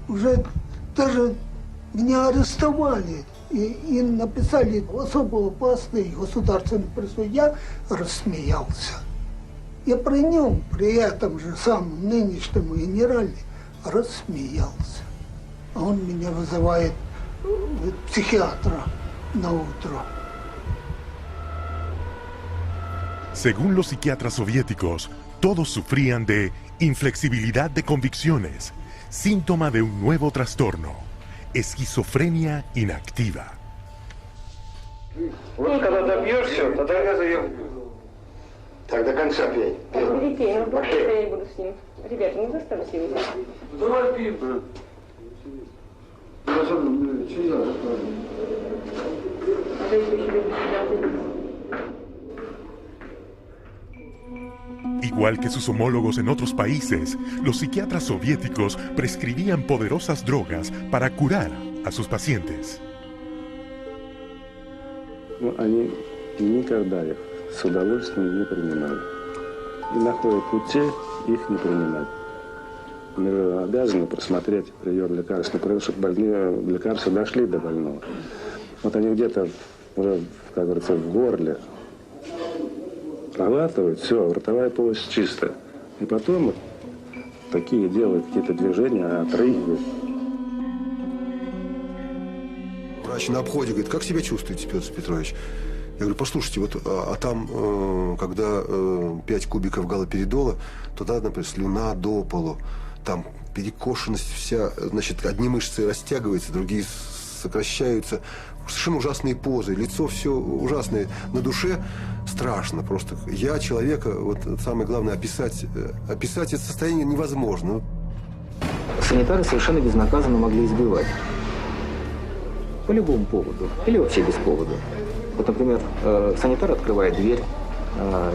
уже даже меня арестовали и написали особо опасный государственный преступ, я рассмеялся. Я при нем, при этом же самом нынешнем генерале, рассмеялся. А он меня вызывает psiquiatra na utro. Según los psiquiatras soviéticos, todos sufrían de inflexibilidad de convicciones, síntoma de un nuevo trastorno, esquizofrenia inactiva. Вот когда добьешься, тогда я заем. Так до конца пей. Бери пей, но больше я не буду с ним. Ребята, не заставьте его. Давай пей, брат. Igual que sus homólogos en otros países, los psiquiatras soviéticos prescribían poderosas drogas para curar a sus pacientes. Они никогда их с удовольствием не принимали. И находят пути их не принимать. Мы обязаны просмотреть прием лекарств, например, чтобы больные лекарства дошли до больного. Вот они где-то уже, как говорится, в горле проглатывают, все, ротовая полость чистая. И потом вот такие делают какие-то движения, отрыгивают. Врач на обходе говорит, как себя чувствуете, Петр Петрович? Я говорю, послушайте, вот, а там, когда 5 кубиков галоперидола, то надо, например, слюна до полу. Там перекошенность вся, значит, одни мышцы растягиваются, другие сокращаются. Совершенно ужасные позы, лицо все ужасное. На душе страшно просто. Я человека, вот самое главное, описать это состояние невозможно. Санитары совершенно безнаказанно могли избивать. По любому поводу. Или вообще без повода. Вот, например, санитар открывает дверь.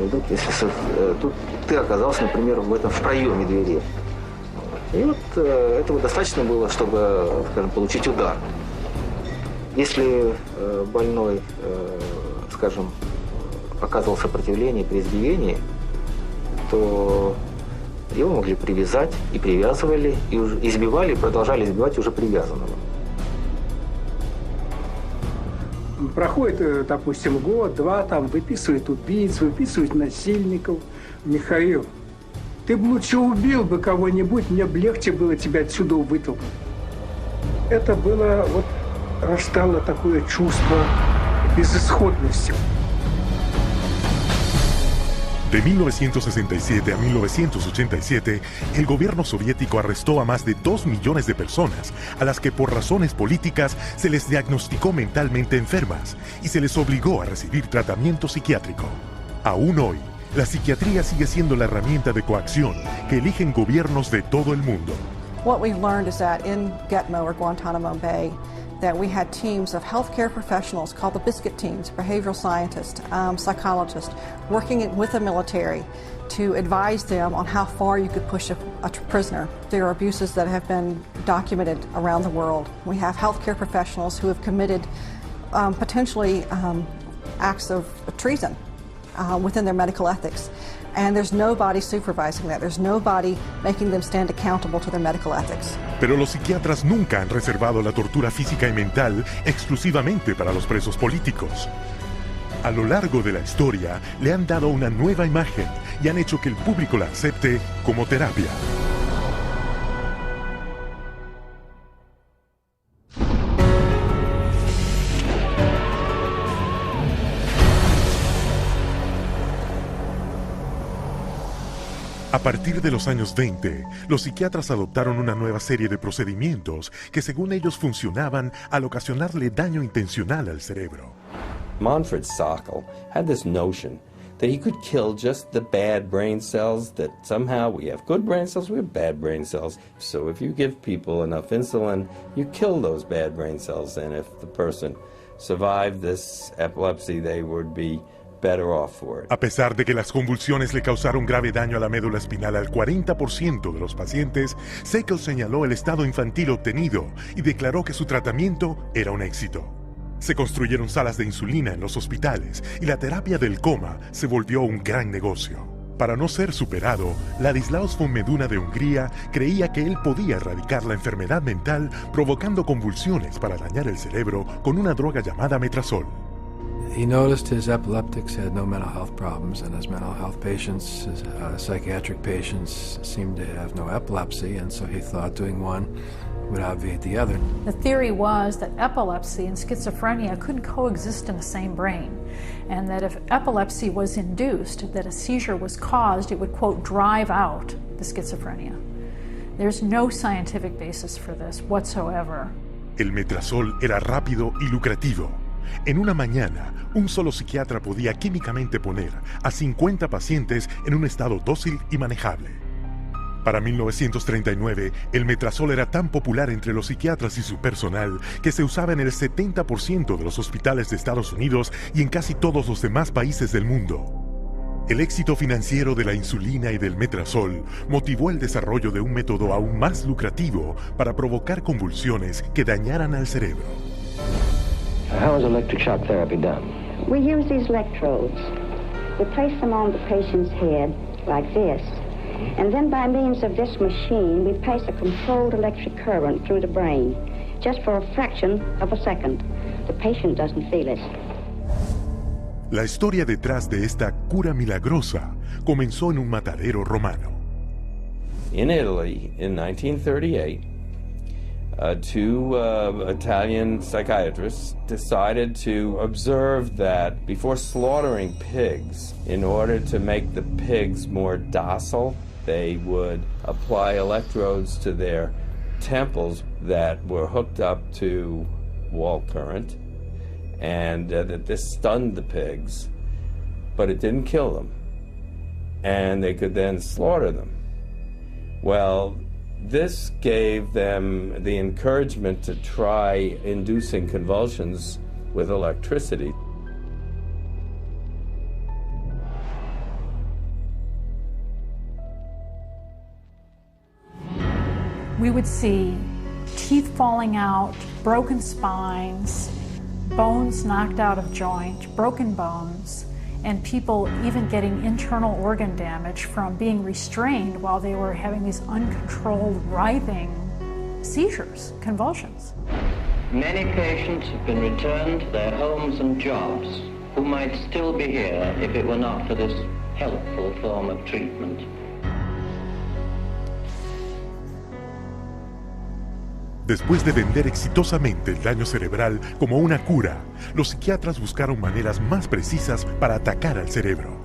Идут, если тут ты оказался, например, в проеме двери. И вот этого достаточно было, чтобы, скажем, получить удар. Если больной, скажем, оказывал сопротивление при избиении, то его могли привязать и привязывали, и избивали, и продолжали избивать уже привязанного. Проходит, допустим, год-два, там выписывают убийц, выписывают насильников. Михаил, ты бы лучше убил бы кого-нибудь, мне бы легче было тебя отсюда вытолкнуть. Это было, вот, растало такое чувство безысходности. De 1967 a 1987, el gobierno soviético arrestó a más de 2 millones de personas a las que por razones políticas se les diagnosticó mentalmente enfermas y se les obligó a recibir tratamiento psiquiátrico. Aún hoy, la psiquiatría sigue siendo la herramienta de coacción que eligen gobiernos de todo el mundo. What we've learned is that in Gitmo or Guantanamo Bay, that we had teams of healthcare professionals called the biscuit teams, behavioral scientists, psychologists, working with the military to advise them on how far you could push a prisoner. There are abuses that have been documented around the world. We have healthcare professionals who have committed potentially acts of treason within their medical ethics. And there's nobody supervising that. There's nobody making them stand accountable to their medical ethics. Pero los psiquiatras nunca han reservado la tortura física y mental exclusivamente para los presos políticos. A lo largo de la historia le han dado una nueva imagen y han hecho que el público la acepte como terapia. A partir de los años 20, los psiquiatras adoptaron una nueva serie de procedimientos que según ellos funcionaban al ocasionarle daño intencional al cerebro. Manfred Sokal had this notion that he could kill just the bad brain cells, that somehow we have good brain cells, we have bad brain cells. So if you give people enough insulin, you kill those bad brain cells, and if the person survived this epilepsy, they would be better off for it. A pesar de que las convulsiones le causaron grave daño a la médula espinal al 40% de los pacientes, Sokal señaló el estado infantil obtenido y declaró que su tratamiento era un éxito. Se construyeron salas de insulina en los hospitales y la terapia del coma se volvió un gran negocio. Para no ser superado, Ladislaus von Meduna de Hungría creía que él podía erradicar la enfermedad mental provocando convulsiones para dañar el cerebro con una droga llamada metrazol. He noticed his epileptics had no mental health problems, and his mental health patients, his psychiatric patients, seemed to have no epilepsy, and so he thought doing one would obviate the other. The theory was that epilepsy and schizophrenia couldn't coexist in the same brain, and that if epilepsy was induced, that a seizure was caused, it would, quote, drive out the schizophrenia. There's no scientific basis for this whatsoever. El metrazol era rápido y lucrativo. En una mañana, un solo psiquiatra podía químicamente poner a 50 pacientes en un estado dócil y manejable. Para 1939, el metrazol era tan popular entre los psiquiatras y su personal que se usaba en el 70% de los hospitales de Estados Unidos y en casi todos los demás países del mundo. El éxito financiero de la insulina y del metrazol motivó el desarrollo de un método aún más lucrativo para provocar convulsiones que dañaran al cerebro. How is electric shock therapy done? We use these electrodes. We place them on the patient's head like this, and then by means of this machine, we pass a controlled electric current through the brain, just for a fraction of a second. The patient doesn't feel it. La historia detrás de esta cura milagrosa comenzó en un matadero romano. In Italy, in 1938, two Italian psychiatrists decided to observe that before slaughtering pigs, in order to make the pigs more docile, they would apply electrodes to their temples that were hooked up to wall current, and that this stunned the pigs, but it didn't kill them, and they could then slaughter them. Well, this gave them the encouragement to try inducing convulsions with electricity. We would see teeth falling out, broken spines, bones knocked out of joint, broken bones, and people even getting internal organ damage from being restrained while they were having these uncontrolled writhing seizures, convulsions. Many patients have been returned to their homes and jobs who might still be here if it were not for this helpful form of treatment. Después de vender exitosamente el daño cerebral como una cura, los psiquiatras buscaron maneras más precisas para atacar al cerebro.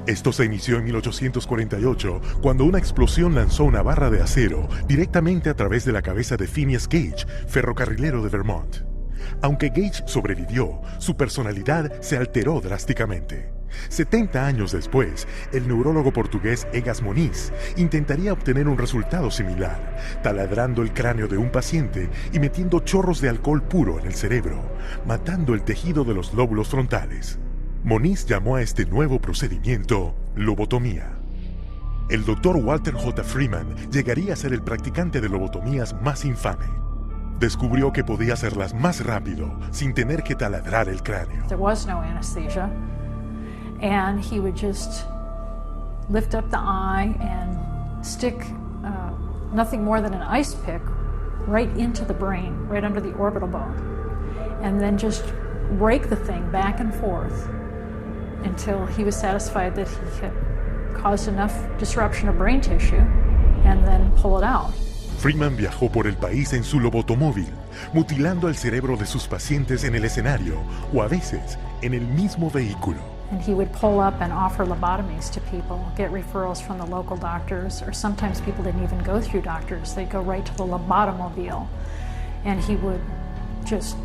Esto se inició en 1848, cuando una explosión lanzó una barra de acero directamente a través de la cabeza de Phineas Gage, ferrocarrilero de Vermont. Aunque Gage sobrevivió, su personalidad se alteró drásticamente. 70 años después, el neurólogo portugués Egas Moniz intentaría obtener un resultado similar, taladrando el cráneo de un paciente y metiendo chorros de alcohol puro en el cerebro, matando el tejido de los lóbulos frontales. Moniz llamó a este nuevo procedimiento lobotomía. El Dr. Walter J. Freeman llegaría a ser el practicante de lobotomías más infame. descubrió que podía hacerlas más rápido, sin tener que taladrar el cráneo. There was no anesthesia, and he would just lift up the eye and stick nothing more than an ice pick right into the brain, right under the orbital bone, and then just rake the thing back and forth until he was satisfied that he had caused enough disruption of brain tissue, and then pull it out. Freeman viajó por el país en su lobotomóvil, mutilando el cerebro de sus pacientes en el escenario o a veces en el mismo vehículo. And he would pull up and offer lobotomies to people, get referrals from the local doctors, or sometimes people didn't even go through doctors. They'd go right to the lobotomobile, and he would just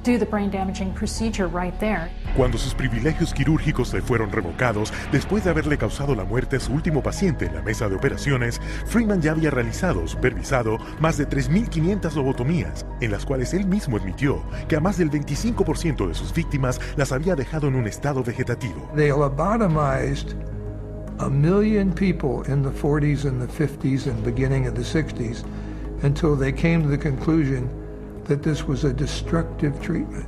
do the brain-damaging procedure right there. Cuando sus privilegios quirúrgicos le fueron revocados, después de haberle causado la muerte a su último paciente en la mesa de operaciones, Freeman ya había realizado, supervisado, más de 3.500 lobotomías, en las cuales él mismo admitió que a más del 25% de sus víctimas las había dejado en un estado vegetativo. They lobotomized 1 million people in the 40s and the 50s and beginning of the 60s until they came to the conclusion that this was a destructive treatment.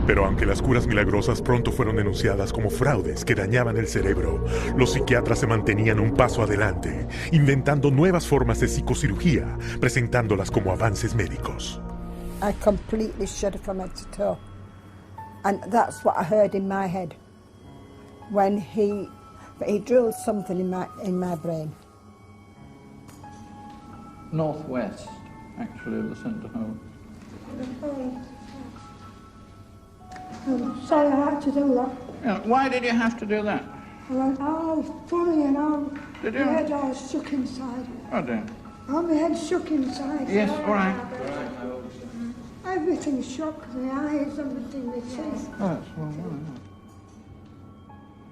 Pero aunque las curas milagrosas pronto fueron denunciadas como fraudes que dañaban el cerebro, los psiquiatras se mantenían un paso adelante, inventando nuevas formas de psicocirugía, presentándolas como avances médicos. I completely shuddered from head to toe. And that's what I heard in my head when he drilled something in my brain. Northwest, actually, of the centre home. I'm sorry I had to do that. Yeah, why did you have to do that? I went, oh, funny, and Did you? my head all shook inside. Oh dear. Oh, my head shook inside. Yes, all right. Everything shook, the eyes, everything, the teeth. Oh, that's well, well.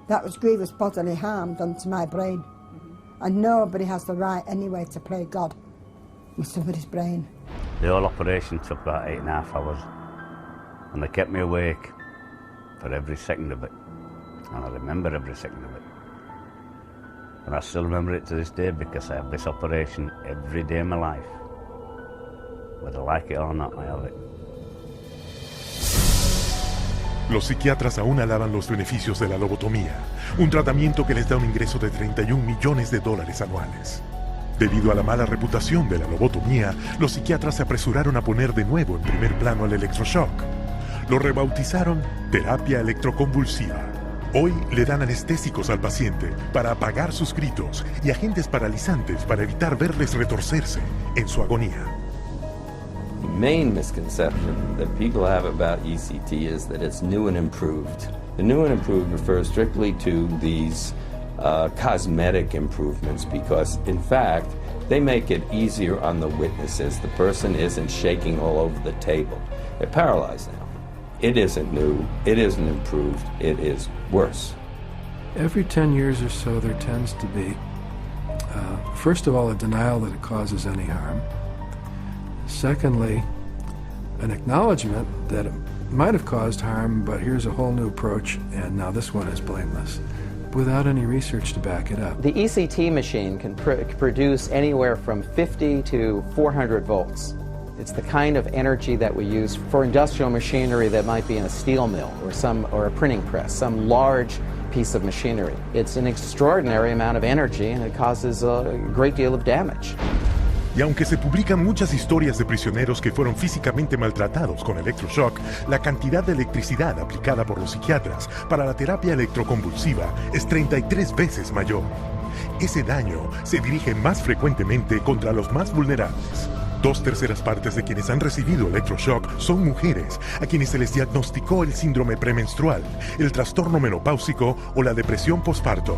That was grievous bodily harm done to my brain. And nobody has the right anyway to play God with somebody's brain. The whole operation took about 8.5 hours, and they kept me awake for every second of it, and I remember every second of it. And I still remember it to this day because I have this operation every day of my life. Whether I like it or not, I have it. Los psiquiatras aún alaban los beneficios de la lobotomía, un tratamiento que les da un ingreso de $31 millones anuales. Debido a la mala reputación de la lobotomía, los psiquiatras se apresuraron a poner de nuevo en primer plano al electroshock. Lo rebautizaron terapia electroconvulsiva. Hoy le dan anestésicos al paciente para apagar sus gritos y agentes paralizantes para evitar verles retorcerse en su agonía. The main misconception that people have about ECT is that it's new and improved. The new and improved refers strictly to these cosmetic improvements because, in fact, they make it easier on the witnesses. The person isn't shaking all over the table. They're paralyzed now. It isn't new. It isn't improved. It is worse. Every 10 years or so, there tends to be, first of all, a denial that it causes any harm. Secondly, an acknowledgement that it might have caused harm, but here's a whole new approach, and now this one is blameless, without any research to back it up. The ECT machine can produce anywhere from 50 to 400 volts. It's the kind of energy that we use for industrial machinery that might be in a steel mill or a printing press, some large piece of machinery. It's an extraordinary amount of energy and it causes a great deal of damage. Y aunque se publican muchas historias de prisioneros que fueron físicamente maltratados con electroshock, la cantidad de electricidad aplicada por los psiquiatras para la terapia electroconvulsiva es 33 veces mayor. Ese daño se dirige más frecuentemente contra los más vulnerables. 2/3 partes de quienes han recibido electroshock son mujeres a quienes se les diagnosticó el síndrome premenstrual, el trastorno menopáusico o la depresión posparto.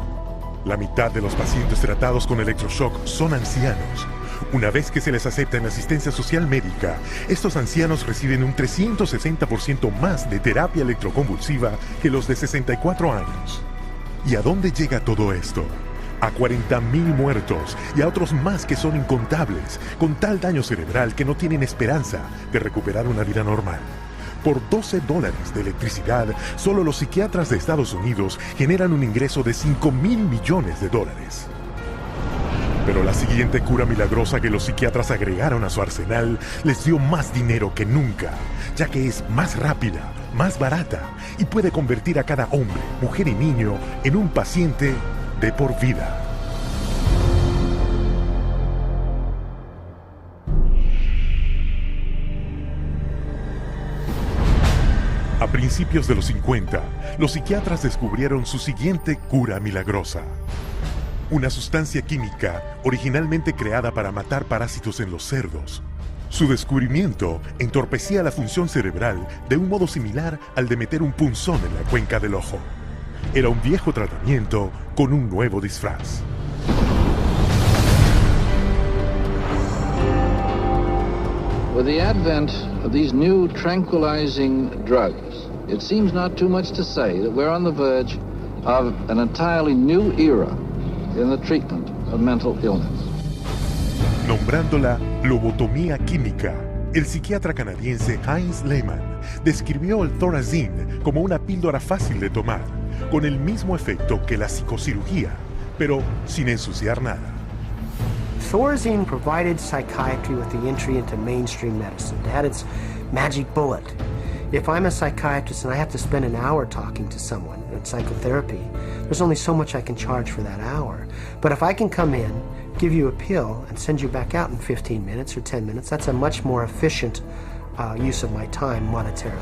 La mitad de los pacientes tratados con electroshock son ancianos. Una vez que se les acepta en asistencia social médica, estos ancianos reciben un 360% más de terapia electroconvulsiva que los de 64 años. ¿Y a dónde llega todo esto? A 40,000 muertos y a otros más que son incontables, con tal daño cerebral que no tienen esperanza de recuperar una vida normal. Por $12 de electricidad, solo los psiquiatras de Estados Unidos generan un ingreso de $5,000 millones. Pero la siguiente cura milagrosa que los psiquiatras agregaron a su arsenal les dio más dinero que nunca, ya que es más rápida, más barata y puede convertir a cada hombre, mujer y niño en un paciente de por vida. A principios de los 50, los psiquiatras descubrieron su siguiente cura milagrosa. Una sustancia química originalmente creada para matar parásitos en los cerdos. Su descubrimiento entorpecía la función cerebral de un modo similar al de meter un punzón en la cuenca del ojo. Era un viejo tratamiento con un nuevo disfraz. With the advent of these new tranquilizing drugs, it seems not too much to say that we're on the verge of an entirely new era in the treatment of mental illness. Nombrándola lobotomía química, el psiquiatra canadiense Heinz Lehmann describió el Thorazine como una píldora fácil de tomar, con el mismo efecto que la psicocirugía, pero sin ensuciar nada. Thorazine provided psychiatry with the entry into mainstream medicine. It had its magic bullet. If I'm a psychiatrist and I have to spend an hour talking to someone in psychotherapy, there's only so much I can charge for that hour. But if I can come in, give you a pill, and send you back out in 15 minutes or 10 minutes, that's a much more efficient use of my time monetarily.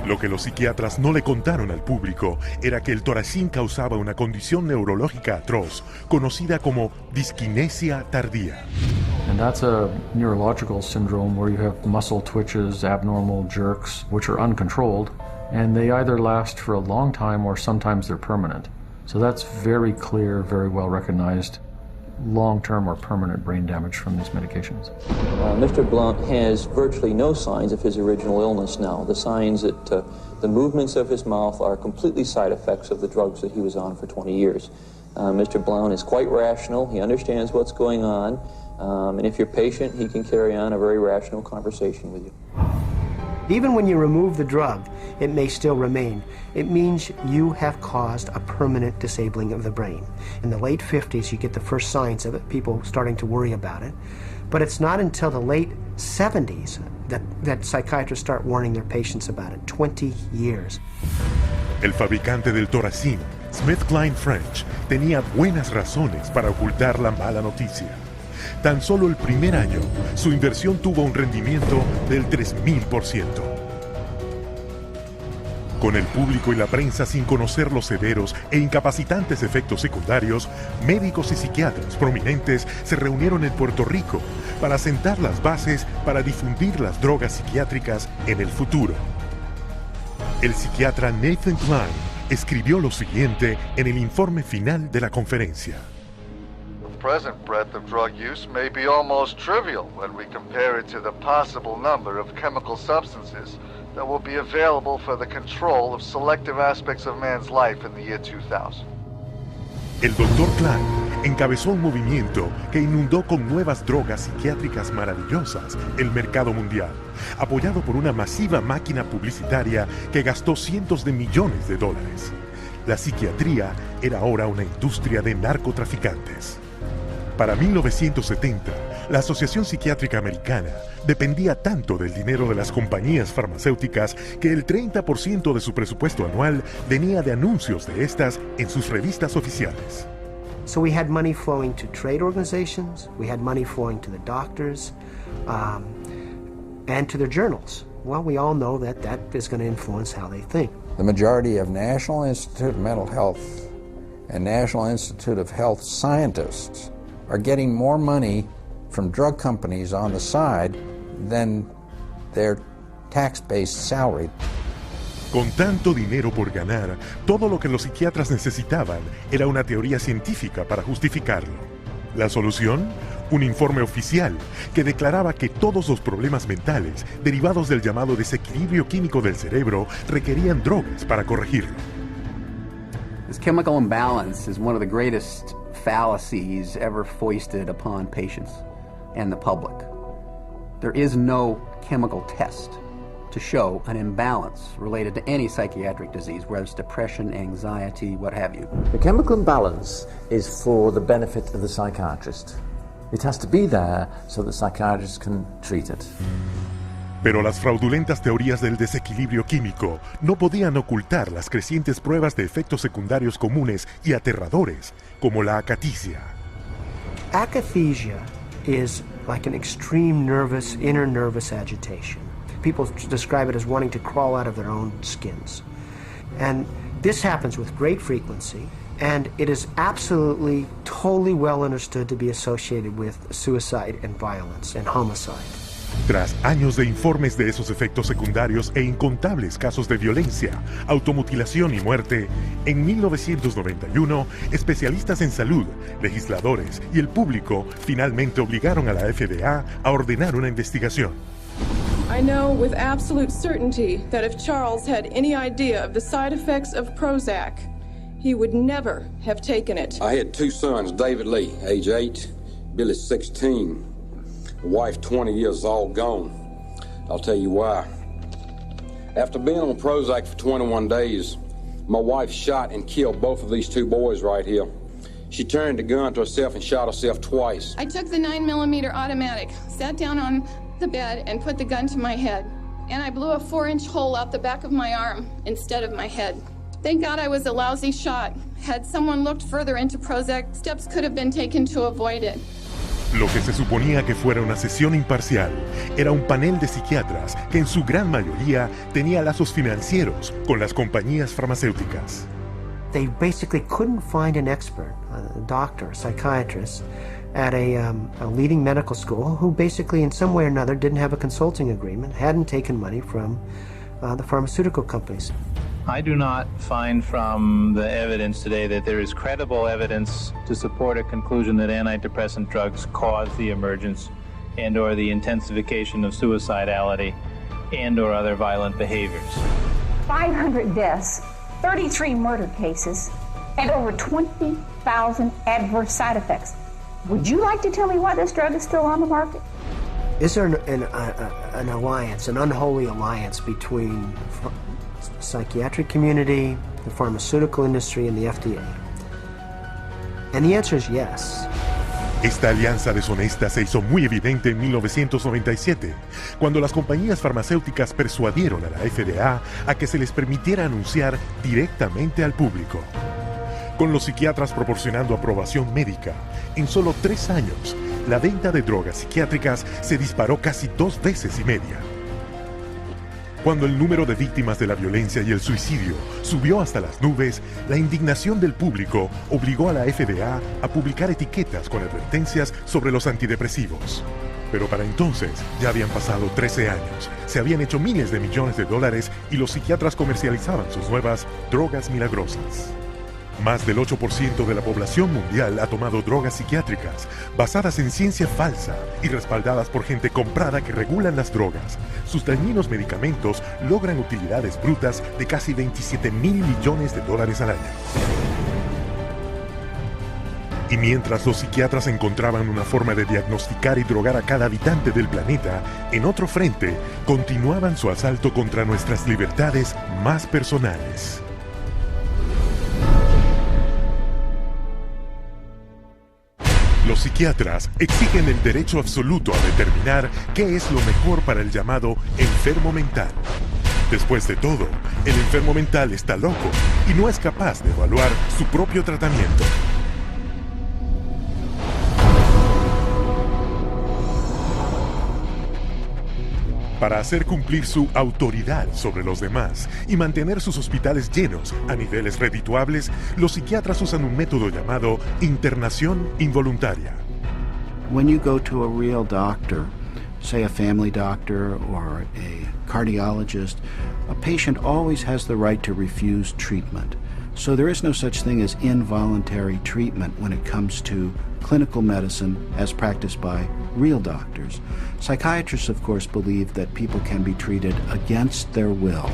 Lo que los psiquiatras no le contaron al público era que el Thorazine causaba una condición neurológica atroz, conocida como dyskinesia tardía. And that's a neurological syndrome where you have muscle twitches, abnormal jerks, which are uncontrolled, and they either last for a long time or sometimes they're permanent. So that's very clear, very well recognized long-term or permanent brain damage from these medications. Mr. Blount has virtually no signs of his original illness now. The signs that the movements of his mouth are completely side effects of the drugs that he was on for 20 years. Mr. Blount is quite rational. He understands what's going on. And if you're patient, he can carry on a very rational conversation with you. Even when you remove the drug, it may still remain. It means you have caused a permanent disabling of the brain. In the late 50s, you get the first signs of it, people starting to worry about it. But it's not until the late 70s that psychiatrists start warning their patients about it. 20 years. El fabricante del Thorazine, SmithKline French, tenía buenas razones para ocultar la mala noticia. Tan solo el primer año, su inversión tuvo un rendimiento del 3000%. Con el público y la prensa sin conocer los severos e incapacitantes efectos secundarios, médicos y psiquiatras prominentes se reunieron en Puerto Rico para sentar las bases para difundir las drogas psiquiátricas en el futuro. El psiquiatra Nathan Klein escribió lo siguiente en el informe final de la conferencia. The present breadth of drug use may be almost trivial when we compare it to the possible number of chemical substances that will be available for the control of selective aspects of man's life in the year 2000. El Dr. Klein encabezó un movimiento que inundó con nuevas drogas psiquiátricas maravillosas el mercado mundial, apoyado por una masiva máquina publicitaria que gastó cientos de millones de dólares. La psiquiatría era ahora una industria de narcotraficantes. Para 1970, la Asociación Psiquiátrica Americana dependía tanto del dinero de las compañías farmacéuticas que el 30% de su presupuesto anual venía de anuncios de estas en sus revistas oficiales. So we had money flowing to trade organizations, we had money flowing to the doctors, and to their journals. Well, we all know that that is going to influence how they think. The majority of National Institute of Mental Health and National Institute of Health scientists are getting more money from drug companies on the side than their tax-based salary. Con tanto dinero por ganar, todo lo que los psiquiatras necesitaban era una teoría científica para justificarlo. ¿La solución? Un informe oficial que declaraba que todos los problemas mentales derivados del llamado desequilibrio químico del cerebro requerían drogas para corregirlo. This chemical imbalance is one of the greatest fallacies ever foisted upon patients and the public. There is no chemical test to show an imbalance related to any psychiatric disease, whether it's depression, anxiety, what have you. The chemical imbalance is for the benefit of the psychiatrist. It has to be there so that psychiatrists can treat it. Pero las fraudulentas teorías del desequilibrio químico no podían ocultar las crecientes pruebas de efectos secundarios comunes y aterradores, como la acaticia. Akathisia is like an extreme inner nervous agitation. People describe it as wanting to crawl out of their own skins. And this happens with great frequency, and it is absolutely, totally well understood to be associated with suicide and violence and homicide. Tras años de informes de esos efectos secundarios e incontables casos de violencia, automutilación y muerte, en 1991, especialistas en salud, legisladores y el público finalmente obligaron a la FDA a ordenar una investigación. I know with absolute certainty that if Charles had any idea of the side effects of Prozac, he would never have taken it. I had two sons, David Lee, age 8, Billy 16. Wife 20 years, all gone. I'll tell you why. After being on Prozac for 21 days, my wife shot and killed both of these two boys right here. She turned the gun to herself and shot herself twice. I took the 9mm automatic, sat down on the bed and put the gun to my head. And I blew a 4-inch hole out the back of my arm instead of my head. Thank God I was a lousy shot. Had someone looked further into Prozac, steps could have been taken to avoid it. Lo que se suponía que fuera una sesión imparcial era un panel de psiquiatras que en su gran mayoría tenía lazos financieros con las compañías farmacéuticas. They basically couldn't find an expert, a doctor, a psychiatrist, at a leading medical school who basically in some way or another didn't have a consulting agreement, hadn't taken money from the pharmaceutical companies. I do not find from the evidence today that there is credible evidence to support a conclusion that antidepressant drugs cause the emergence and or the intensification of suicidality and or other violent behaviors. 500 deaths, 33 murder cases, and over 20,000 adverse side effects. Would you like to tell me why this drug is still on the market? Is there an alliance, an unholy alliance between psychiatric community, the pharmaceutical industry, and the FDA? And the answer is yes. Esta alianza deshonesta se hizo muy evidente en 1997, cuando las compañías farmacéuticas persuadieron a la FDA a que se les permitiera anunciar directamente al público. Con los psiquiatras proporcionando aprobación médica, en solo 3 años, la venta de drogas psiquiátricas se disparó casi 2 veces y media. Cuando el número de víctimas de la violencia y el suicidio subió hasta las nubes, la indignación del público obligó a la FDA a publicar etiquetas con advertencias sobre los antidepresivos. Pero para entonces ya habían pasado 13 años, se habían hecho miles de millones de dólares y los psiquiatras comercializaban sus nuevas drogas milagrosas. Más del 8% de la población mundial ha tomado drogas psiquiátricas, basadas en ciencia falsa y respaldadas por gente comprada que regulan las drogas. Sus dañinos medicamentos logran utilidades brutas de casi $27 mil millones al año. Y mientras los psiquiatras encontraban una forma de diagnosticar y drogar a cada habitante del planeta, en otro frente, continuaban su asalto contra nuestras libertades más personales. Los psiquiatras exigen el derecho absoluto a determinar qué es lo mejor para el llamado enfermo mental. Después de todo, el enfermo mental está loco y no es capaz de evaluar su propio tratamiento. Para hacer cumplir su autoridad sobre los demás y mantener sus hospitales llenos a niveles redituables, los psiquiatras usan un método llamado internación involuntaria. When you go to a real doctor, say a family doctor or a cardiologist, a patient always has the right to refuse treatment. So there is no such thing as involuntary treatment when it comes to clinical medicine as practiced by real doctors. Psychiatrists, of course, believe that people can be treated against their will.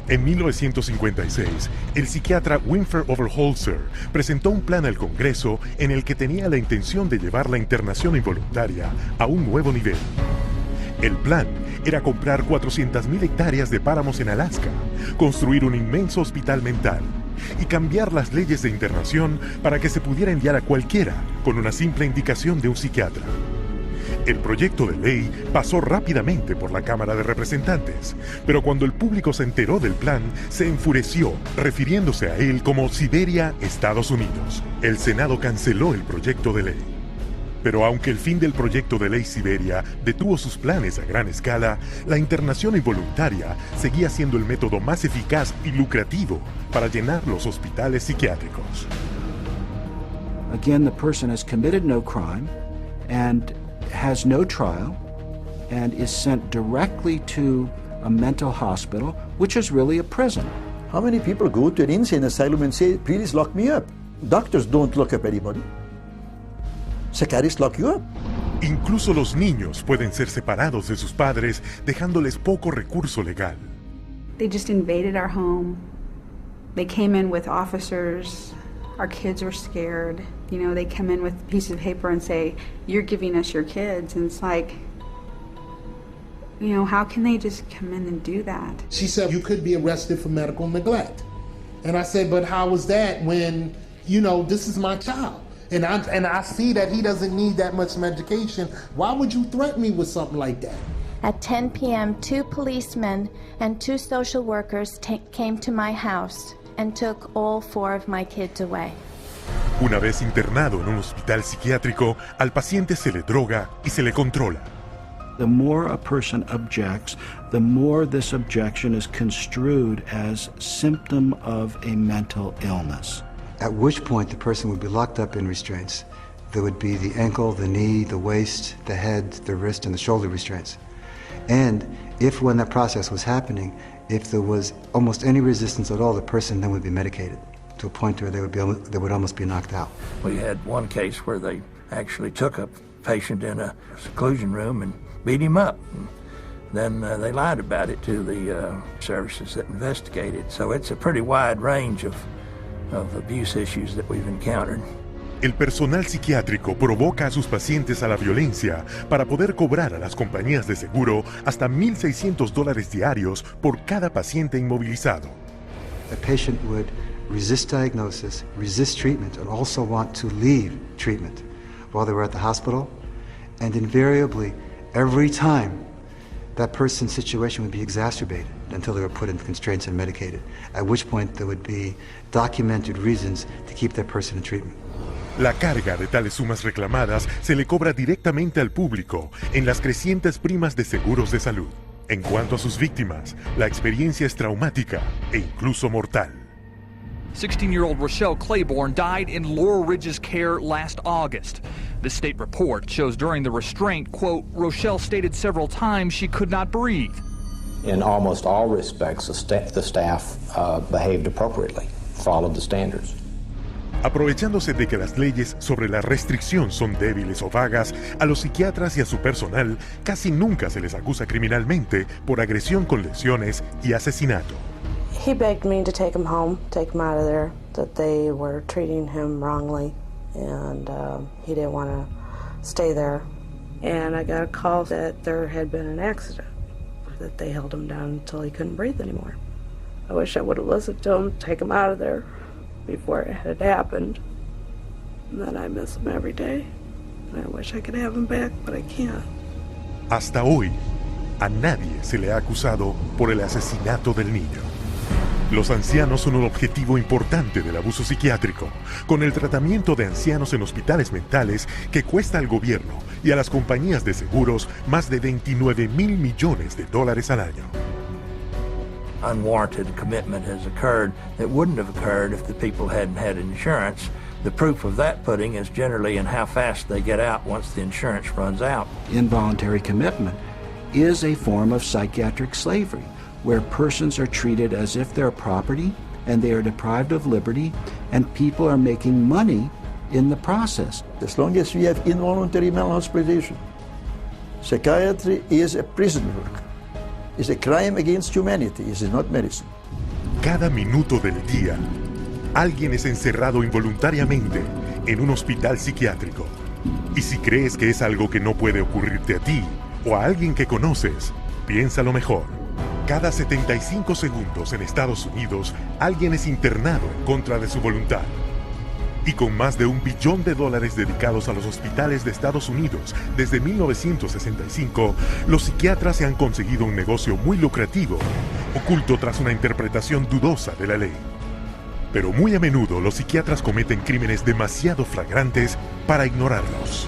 En 1956, el psiquiatra Winford Overholser presentó un plan al Congreso en el que tenía la intención de llevar la internación involuntaria a un nuevo nivel. El plan era comprar 400.000 hectáreas de páramos en Alaska, construir un inmenso hospital mental y cambiar las leyes de internación para que se pudiera enviar a cualquiera con una simple indicación de un psiquiatra. El proyecto de ley pasó rápidamente por la Cámara de Representantes, pero cuando el público se enteró del plan, se enfureció, refiriéndose a él como Siberia, Estados Unidos. El Senado canceló el proyecto de ley. Pero aunque el fin del proyecto de ley Siberia detuvo sus planes a gran escala, la internación involuntaria seguía siendo el método más eficaz y lucrativo para llenar los hospitales psiquiátricos. Again, the person has committed no crime and has no trial and is sent directly to a mental hospital, which is really a prison. How many people go to an insane asylum and say, please lock me up? Doctors don't lock up anybody. Psychiatrists lock you up. Incluso los niños pueden ser separados de sus padres, dejándoles poco recurso legal. They just invaded our home. They came in with officers. Our kids were scared. You know, they come in with pieces of paper and say, you're giving us your kids. And it's like, you know, how can they just come in and do that? She said, you could be arrested for medical neglect. And I said, but how is that when, you know, this is my child? And I see that he doesn't need that much medication. Why would you threaten me with something like that? At 10 p.m., 2 policemen and 2 social workers came to my house and took all 4 of my kids away. Una vez internado en un hospital psiquiátrico, al paciente se le droga y se le controla. The more a person objects, the more this objection is construed as symptom of a mental illness. At which point the person would be locked up in restraints. There would be the ankle, the knee, the waist, the head, the wrist, and the shoulder restraints. And if when that process was happening, if there was almost any resistance at all, the person then would be medicated to a point where they would almost be knocked out. We had one case where they actually took a patient in a seclusion room and beat him up. And then they lied about it to the services that investigated. So it's a pretty wide range of abuse issues that we've encountered. El personal psiquiátrico provoca a sus pacientes a la violencia para poder cobrar a las compañías de seguro hasta $1,600 diarios por cada paciente inmovilizado. A patient would resist diagnosis, resist treatment, and also want to leave treatment while they were at the hospital. And invariably, every time, that person's situation would be exacerbated until they were put in constraints and medicated, at which point there would be documented reasons to keep that person in treatment. La carga de tales sumas reclamadas se le cobra directamente al público en las crecientes primas de seguros de salud. En cuanto a sus víctimas, la experiencia es traumática e incluso mortal. 16-year-old Rochelle Claiborne died in Laurel Ridge's care last August. The state report shows during the restraint, quote, Rochelle stated several times she could not breathe. In almost all respects, the staff behaved appropriately, followed the standards. Aprovechándose de que las leyes sobre la restricción son débiles o vagas, a los psiquiatras y a su personal casi nunca se les acusa criminalmente por agresión con lesiones y asesinato. He begged me to take him home, take him out of there, that they were treating him wrongly, and he didn't want to stay there. And I got a call that there had been an accident, that they held him down until he couldn't breathe anymore. I wish I would have listened to him, take him out of there before it had happened. And then I miss him every day. And I wish I could have him back, but I can't. Hasta hoy, a nadie se le ha acusado por el asesinato del niño. Los ancianos son un objetivo importante del abuso psiquiátrico, con el tratamiento de ancianos en hospitales mentales que cuesta al gobierno y a las compañías de seguros más de $29 mil millones al año. Unwarranted commitment has occurred that wouldn't have occurred if the people hadn't had insurance. The proof of that pudding is generally in how fast they get out once the insurance runs out. Involuntary commitment is a form of psychiatric slavery, where persons are treated as if they're property and they are deprived of liberty, and people are making money in the process. As long as we have involuntary mental hospitalization, psychiatry is a prison work. It's a crime against humanity. It is not medicine. Cada minuto del día, alguien es encerrado involuntariamente en un hospital psiquiátrico. Y si crees que es algo que no puede ocurrirte a ti, o a alguien que conoces, piénsalo mejor. Cada 75 segundos en Estados Unidos, alguien es internado en contra de su voluntad. Y con más de $1 billón dedicados a los hospitales de Estados Unidos desde 1965, los psiquiatras se han conseguido un negocio muy lucrativo, oculto tras una interpretación dudosa de la ley. Pero muy a menudo los psiquiatras cometen crímenes demasiado flagrantes para ignorarlos.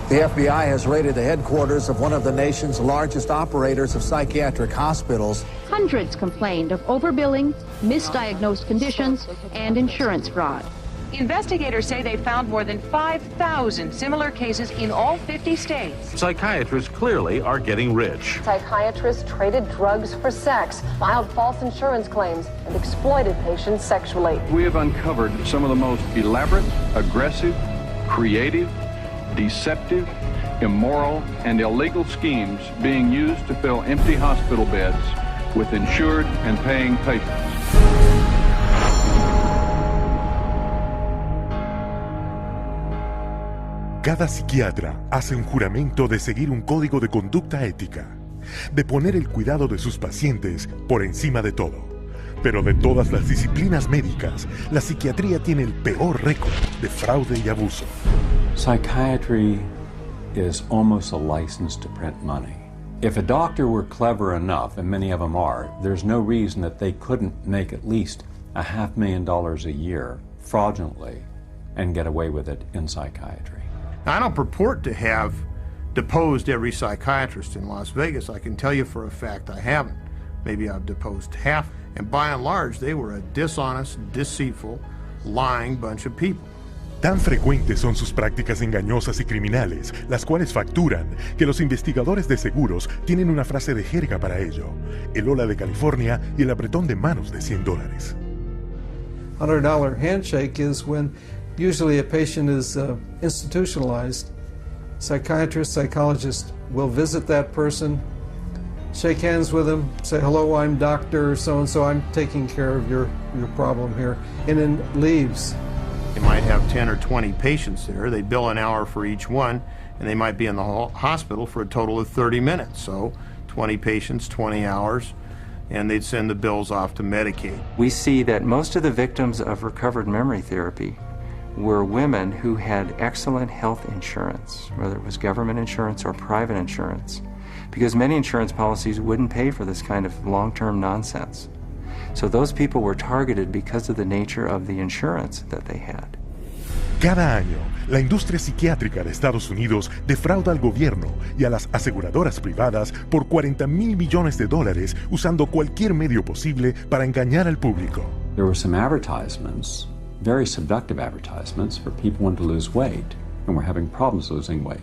The FBI has raided the headquarters of one of the nation's largest operators of psychiatric hospitals. Hundreds complained of overbilling, misdiagnosed conditions, and insurance fraud. Investigators say they found more than 5,000 similar cases in all 50 states. Psychiatrists clearly are getting rich. Psychiatrists traded drugs for sex, filed false insurance claims, and exploited patients sexually. We have uncovered some of the most elaborate, aggressive, creative, deceptive, immoral, and illegal schemes being used to fill empty hospital beds with insured and paying patients. Cada psiquiatra hace un juramento de seguir un código de conducta ética, de poner el cuidado de sus pacientes por encima de todo. Pero de todas las disciplinas médicas, la psiquiatría tiene el peor récord de fraude y abuso. Psychiatry is almost a license to print money. If a doctor were clever enough, and many of them are, there's no reason that they couldn't make at least $500,000 a year fraudulently and get away with it in psychiatry. I don't purport to have deposed every psychiatrist in Las Vegas. I can tell you for a fact I haven't. Maybe I've deposed half, and by and large they were a dishonest, deceitful, lying bunch of people. Tan frecuentes son sus prácticas engañosas y criminales, las cuales facturan, que los investigadores de seguros tienen una frase de jerga para ello: el hola de California y el apretón de manos de $100. $100 handshake is when usually a patient is institutionalized. Psychiatrist, psychologist will visit that person, shake hands with them, say, hello, I'm Dr. So-and-so, I'm taking care of your problem here, and then leaves. They might have 10 or 20 patients there. They bill an hour for each one, and they might be in the hospital for a total of 30 minutes. So 20 patients, 20 hours, and they'd send the bills off to Medicaid. We see that most of the victims of recovered memory therapy were women who had excellent health insurance, whether it was government insurance or private insurance, because many insurance policies wouldn't pay for this kind of long-term nonsense. So those people were targeted because of the nature of the insurance that they had. Cada año, la industria psiquiátrica de Estados Unidos defrauda al gobierno y a las aseguradoras privadas por $40 mil millones usando cualquier medio posible para engañar al público. There were some advertisements, very seductive advertisements, for people wanting to lose weight and were having problems losing weight.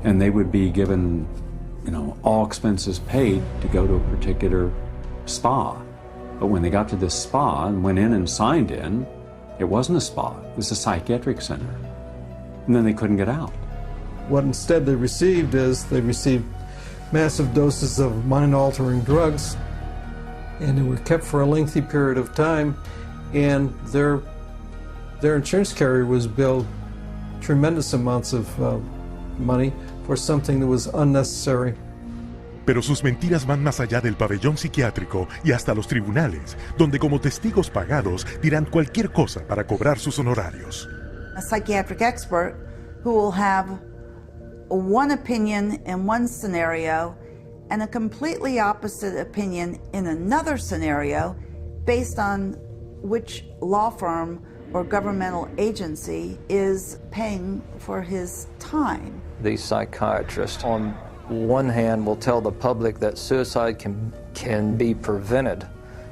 And they would be given, all expenses paid to go to a particular spa. But when they got to this spa and went in and signed in, it wasn't a spa, it was a psychiatric center. And then they couldn't get out. What instead they received massive doses of mind-altering drugs, and they were kept for a lengthy period of time, and their insurance carrier was billed tremendous amounts of money for something that was unnecessary. Pero sus mentiras van más allá del pabellón psiquiátrico y hasta los tribunales, donde como testigos pagados dirán cualquier cosa para cobrar sus honorarios. A psychiatric expert who will have one opinion in one scenario and a completely opposite opinion in another scenario based on which law firm or governmental agency is paying for his time. The psychiatrist on one hand will tell the public that suicide can be prevented,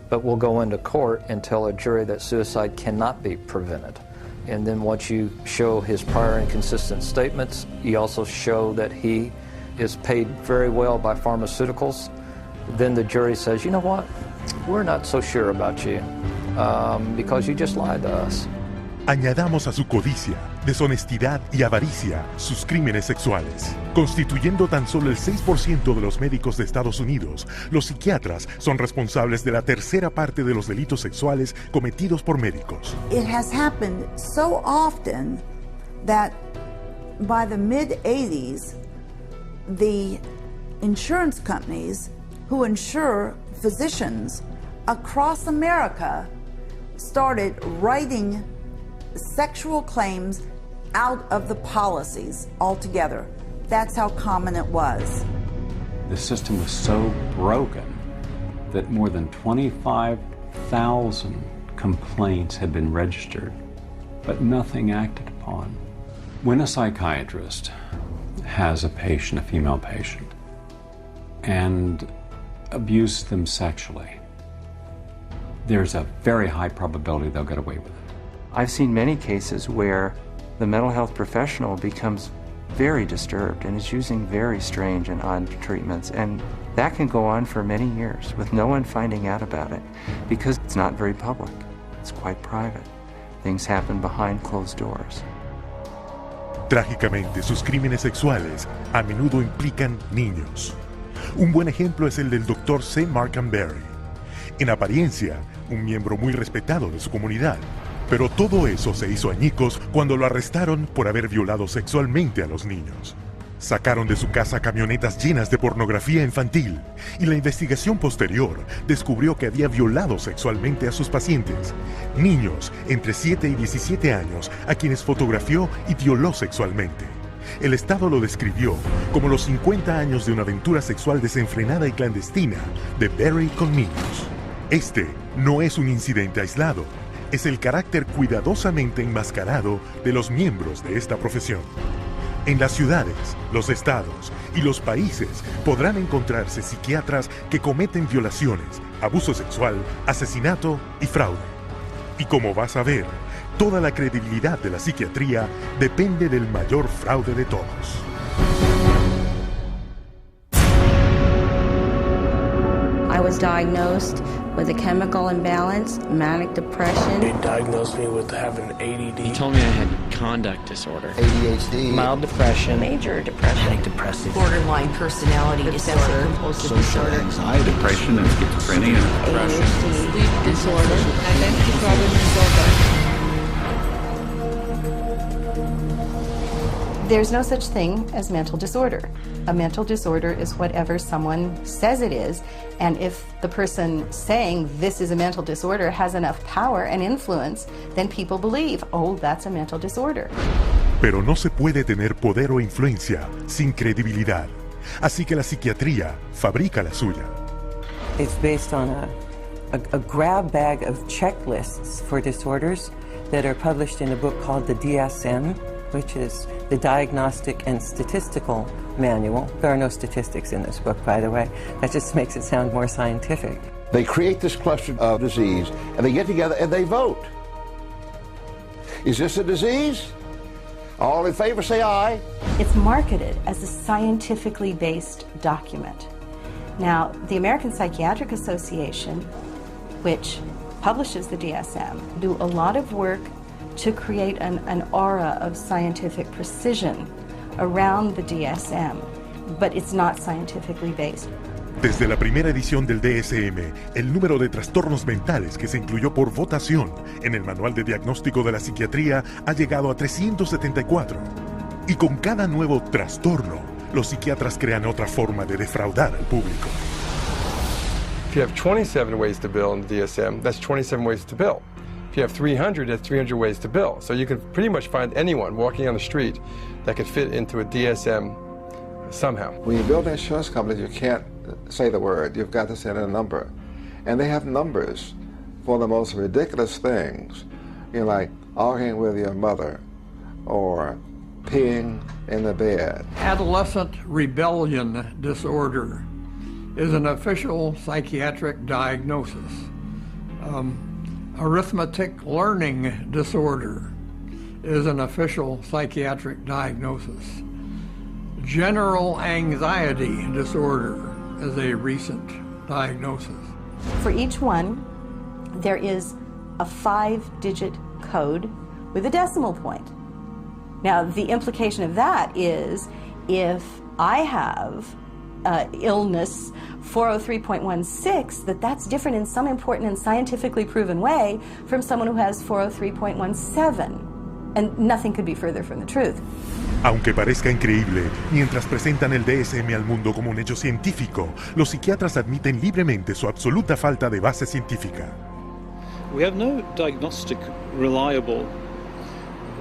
but will go into court and tell a jury that suicide cannot be prevented. And then once you show his prior inconsistent statements, you also show that he is paid very well by pharmaceuticals, then the jury says, you know what, we're not so sure about you because you just lied to us. Añadamos a su codicia, deshonestidad y avaricia sus crímenes sexuales. Constituyendo tan solo el 6% de los médicos de Estados Unidos, los psiquiatras son responsables de la tercera parte de los delitos sexuales cometidos por médicos. It has happened so often that by the mid-80s, the insurance companies who insure physicians across America started writing sexual claims out of the policies altogether. That's how common it was. The system was so broken that more than 25,000 complaints had been registered, but nothing acted upon. When a psychiatrist has a patient, a female patient, and abuses them sexually, there's a very high probability they'll get away with it. I've seen many cases where the mental health professional becomes very disturbed and is using very strange and odd treatments, and that can go on for many years with no one finding out about it because it's not very public. It's quite private. Things happen behind closed doors. Trágicamente, sus crímenes sexuales a menudo implican niños. Un buen ejemplo es el del Dr. C. Markham Berry. En apariencia, un miembro muy respetado de su comunidad. Pero todo eso se hizo añicos cuando lo arrestaron por haber violado sexualmente a los niños. Sacaron de su casa camionetas llenas de pornografía infantil y la investigación posterior descubrió que había violado sexualmente a sus pacientes, niños entre 7 y 17 años a quienes fotografió y violó sexualmente. El Estado lo describió como los 50 años de una aventura sexual desenfrenada y clandestina de Berry con niños. Este no es un incidente aislado. Es el carácter cuidadosamente enmascarado de los miembros de esta profesión. En las ciudades, los estados y los países podrán encontrarse psiquiatras que cometen violaciones, abuso sexual, asesinato y fraude. Y como vas a ver, toda la credibilidad de la psiquiatría depende del mayor fraude de todos. I was diagnosed with a chemical imbalance, manic depression. They diagnosed me with having ADD. He told me I had conduct disorder, ADHD, mild depression, Major depression. manic depressive, Borderline personality disorder. social anxiety, depression, and schizophrenia, depression, Sleep disorder. Identity problem disorder. There's no such thing as mental disorder. A mental disorder is whatever someone says it is, and if the person saying this is a mental disorder has enough power and influence, then people believe, oh, that's a mental disorder. Pero no se puede tener poder o influencia sin credibilidad. Así que la psiquiatría fabrica la suya. It's based on a grab bag of checklists for disorders that are published in a book called the DSM, which is the Diagnostic and Statistical Manual. There are no statistics in this book, by the way. That just makes it sound more scientific. They create this cluster of disease, and they get together and they vote. Is this a disease? All in favor, say aye. It's marketed as a scientifically based document. Now, the American Psychiatric Association, which publishes the DSM, do a lot of work to create an aura of scientific precision around the DSM, but it's not scientifically based. Desde la primera edición del DSM, el número de trastornos mentales que se incluyó por votación en el Manual de Diagnóstico de la Psiquiatría ha llegado a 374. Y con cada nuevo trastorno, los psiquiatras crean otra forma de defraudar al público. If you have 27 ways to bill in the DSM, that's 27 ways to bill. If you have 300, that's 300 ways to bill. So you can pretty much find anyone walking on the street that could fit into a DSM somehow. When you build insurance companies, you can't say the word. You've got to say a number. And they have numbers for the most ridiculous things. You know, like arguing with your mother or peeing in the bed. Adolescent rebellion disorder is an official psychiatric diagnosis. Arithmetic learning disorder is an official psychiatric diagnosis. General anxiety disorder is a recent diagnosis. For each one, there is a 5-digit code with a decimal point. Now, the implication of that is if I have illness 403.16, that's different in some important and scientifically proven way from someone who has 403.17. And nothing could be further from the truth. Aunque parezca increíble, mientras presentan el DSM al mundo como un hecho científico, los psiquiatras admiten libremente su absoluta falta de base científica. We have no diagnostic reliable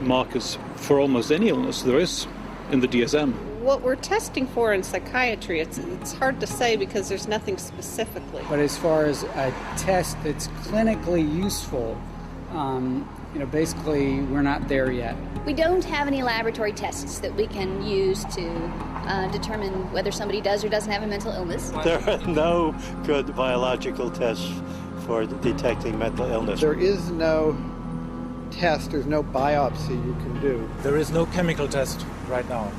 markers for almost any illness there is in the DSM. What we're testing for in psychiatry, it's hard to say because there's nothing specifically. But as far as a test that's clinically useful, basically we're not there yet. We don't have any laboratory tests that we can use to determine whether somebody does or doesn't have a mental illness. There are no good biological tests for detecting mental illness. There is no test, there's no biopsy you can do. There is no chemical test right now.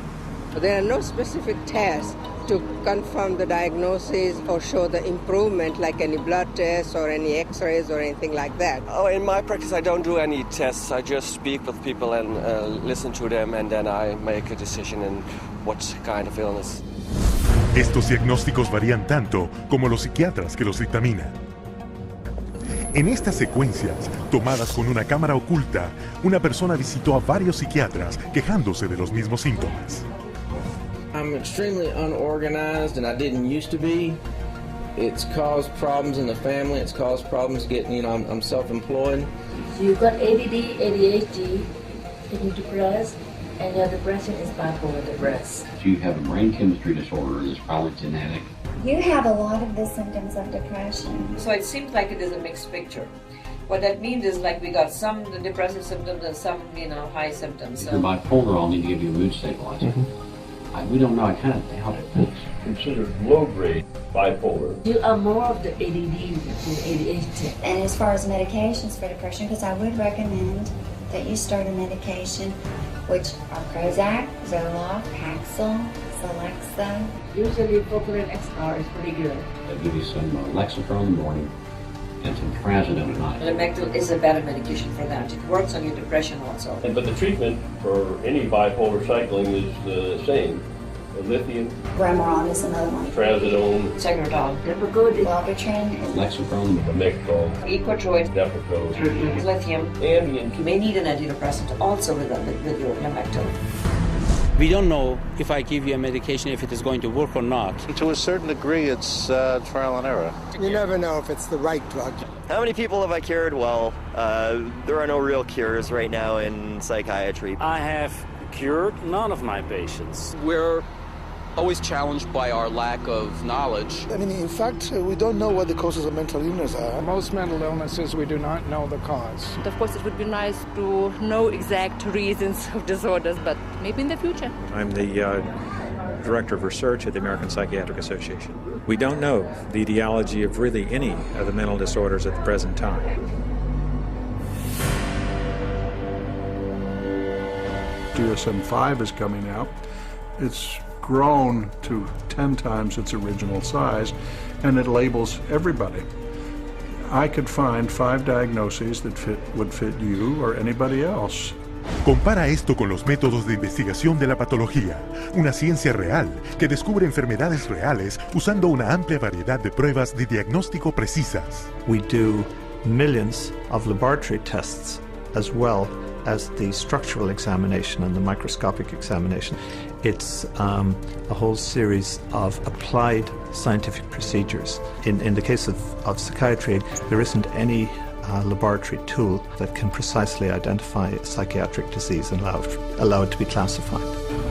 There are no specific tests to confirm the diagnosis or show the improvement, like any blood tests or any x-rays or anything like that. Oh, in my practice, I don't do any tests. I just speak with people and listen to them, and then I make a decision in what kind of illness. Estos diagnósticos varían tanto como los psiquiatras que los dictaminan. En estas secuencias, tomadas con una cámara oculta, una persona visitó a varios psiquiatras quejándose de los mismos síntomas. I'm extremely unorganized, and I didn't used to be. It's caused problems in the family. It's caused problems getting, I'm self-employed. So you've got ADD, ADHD, you're depressed, and your depression is bipolar depressed. If you have a brain chemistry disorder, it's probably genetic. You have a lot of the symptoms of depression. So it seems like it is a mixed picture. What that means is like we got some depressive symptoms and some, high symptoms. If you're bipolar, I'll need to give you a mood stabilizer. Mm-hmm. We don't know. I kind of doubt it. It's considered low-grade bipolar. You are more of the ADD than ADHD. And as far as medications for depression, because I would recommend that you start a medication, which are Prozac, Zoloft, Paxil, Celexa. Usually Propylene XR is pretty good. They'll give you some Lexapro in the morning and some Trazodone at night. Lamictal is a better medication for that. It works on your depression also. But the treatment for any bipolar cycling is the same. Lithium. Remeron is another one. Trazodone. Tegretol. Depakote. Wellbutrin. Lexapro. Lamictal. Equitroid. Depakote. Lithium. Ambien. You may need an antidepressant also with your Lamictal. We don't know if I give you a medication if it is going to work or not. To a certain degree, it's trial and error. You never know if it's the right drug. How many people have I cured? Well, there are no real cures right now in psychiatry. I have cured none of my patients. We're always challenged by our lack of knowledge. In fact, we don't know what the causes of mental illness are. Most mental illnesses, we do not know the cause. Of course, it would be nice to know exact reasons of disorders, but maybe in the future. I'm the Director of Research at the American Psychiatric Association. We don't know the etiology of really any of the mental disorders at the present time. DSM-5 is coming out. It's grown to 10 times its original size, and it labels everybody. I could find 5 diagnoses that would fit you or anybody else. Compara esto con los métodos de investigación de la patología, una ciencia real que descubre enfermedades reales usando una amplia variedad de pruebas de diagnóstico precisas. We do millions of laboratory tests as well as the structural examination and the microscopic examination. It's a whole series of applied scientific procedures. In the case of psychiatry, there isn't any laboratory tool that can precisely identify a psychiatric disease and allow it to be classified.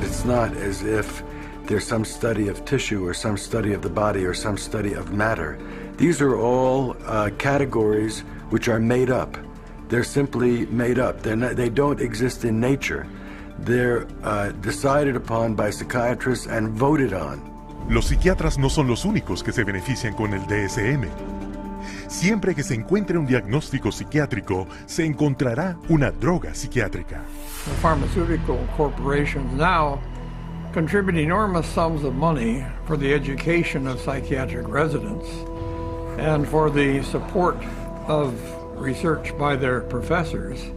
It's not as if there's some study of tissue or some study of the body or some study of matter. These are all categories which are made up. They're simply made up. They don't exist in nature. They're decided upon by psychiatrists and voted on. Los psiquiatras no son los únicos que se benefician con el DSM. Siempre que se encuentre un diagnóstico psiquiátrico, se encontrará una droga psiquiátrica. The pharmaceutical corporations now contribute enormous sums of money for the education of psychiatric residents and for the support of research by their professors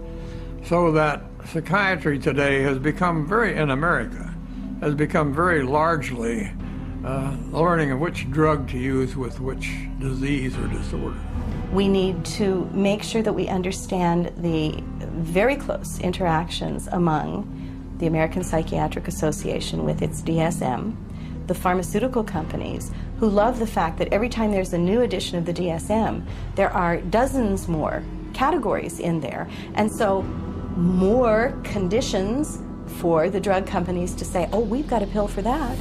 So that psychiatry today has become in America, has become very largely learning of which drug to use with which disease or disorder. We need to make sure that we understand the very close interactions among the American Psychiatric Association with its DSM, the pharmaceutical companies, who love the fact that every time there's a new edition of the DSM, there are dozens more categories in there, and so more conditions for the drug companies to say, oh, we've got a pill for that.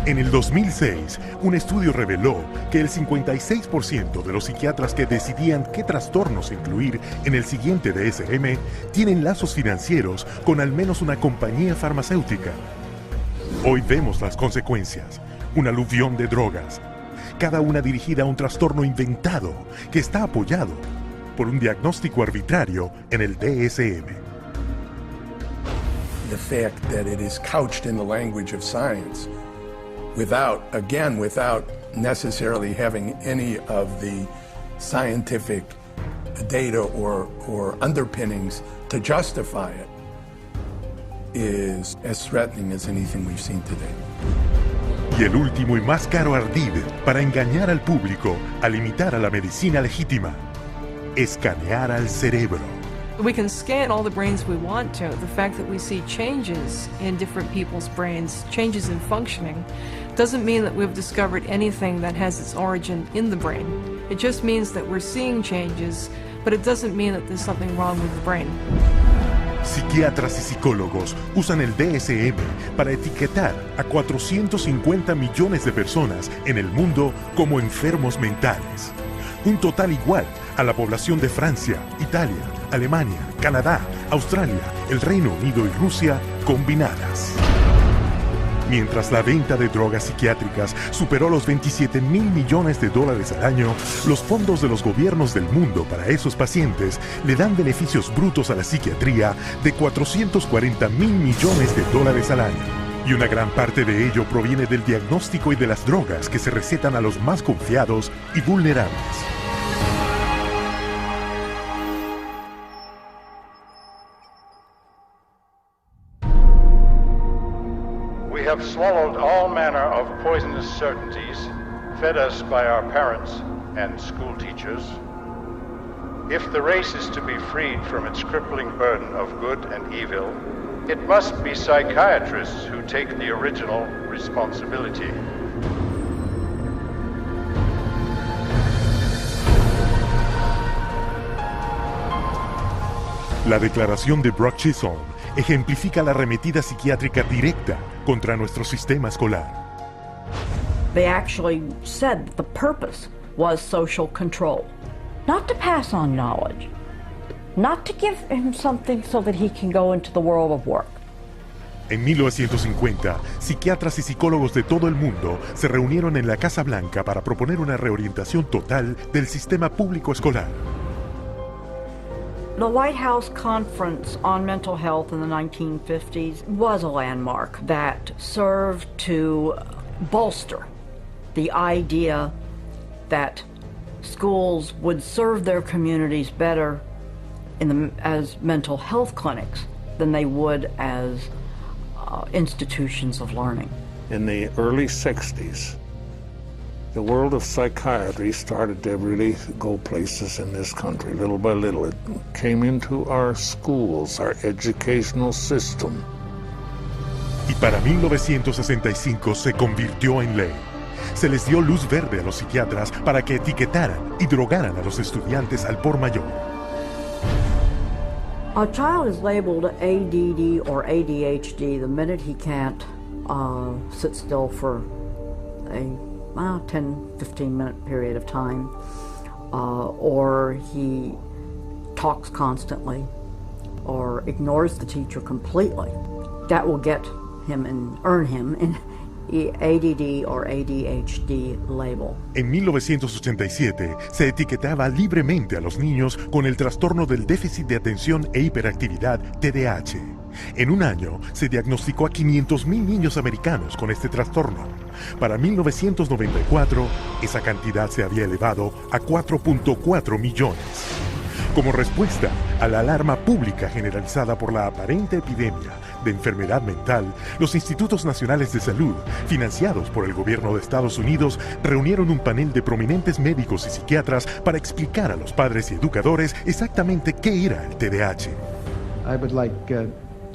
En el 2006, un estudio reveló que el 56% de los psiquiatras que decidían qué trastornos incluir en el siguiente DSM tienen lazos financieros con al menos una compañía farmacéutica. Hoy vemos las consecuencias, un aluvión de drogas, cada una dirigida a un trastorno inventado que está apoyado por un diagnóstico arbitrario en el DSM. The fact that it is couched in the language of science without necessarily having any of the scientific data or underpinnings to justify it is as threatening as anything we've seen today. Y el último y más caro ardid para engañar al público al imitar a la medicina legítima: escanear al cerebro. We can scan all the brains we want to. The fact that we see changes in different people's brains, changes in functioning, doesn't mean that we've discovered anything that has its origin in the brain. It just means that we're seeing changes, but it doesn't mean that there's something wrong with the brain. Psiquiatras y psicólogos usan el DSM para etiquetar a 450 millones de personas en el mundo como enfermos mentales. Un total igual a la población de Francia, Italia, Alemania, Canadá, Australia, el Reino Unido y Rusia combinadas. Mientras la venta de drogas psiquiátricas superó los $27 mil millones al año, los fondos de los gobiernos del mundo para esos pacientes le dan beneficios brutos a la psiquiatría de $440 mil millones al año. Y una gran parte de ello proviene del diagnóstico y de las drogas que se recetan a los más confiados y vulnerables. We have swallowed all manner of poisonous certainties fed us by our parents and school teachers. If the race is to be freed from its crippling burden of good and evil, it must be psychiatrists who take the original responsibility. La declaración de Brock Chisholm ejemplifica la arremetida psiquiátrica directa contra nuestro sistema escolar. They actually said that the purpose was social control, not to pass on knowledge, not to give him something so that he can go into the world of work. En 1950, psiquiatras y psicólogos de todo el mundo se reunieron en la Casa Blanca para proponer una reorientación total del sistema público escolar. The White House Conference on Mental Health in the 1950s was a landmark that served to bolster the idea that schools would serve their communities better as mental health clinics than they would as institutions of learning. In the early 60s, the world of psychiatry started to really go places in this country. Little by little, it came into our schools, our educational system. Y para 1965 se convirtió en ley. Se les dio luz verde a los psiquiatras para que etiquetaran y drogaran a los estudiantes al por mayor. A child is labeled ADD or ADHD the minute he can't sit still for a 10-15 minute period of time, or he talks constantly or ignores the teacher completely. That will get him and earn him an ADD or ADHD label. En 1987 se etiquetaba libremente a los niños con el trastorno del déficit de atención e hiperactividad TDAH. En un año se diagnosticó a 500,000 niños americanos con este trastorno. Para 1994, esa cantidad se había elevado a 4.4 millones. como respuesta a la alarma pública generalizada por la aparente epidemia de enfermedad mental, los Institutos Nacionales de Salud, financiados por el gobierno de Estados Unidos, reunieron un panel de prominentes médicos y psiquiatras para explicar a los padres y educadores exactamente qué era el TDAH. I would like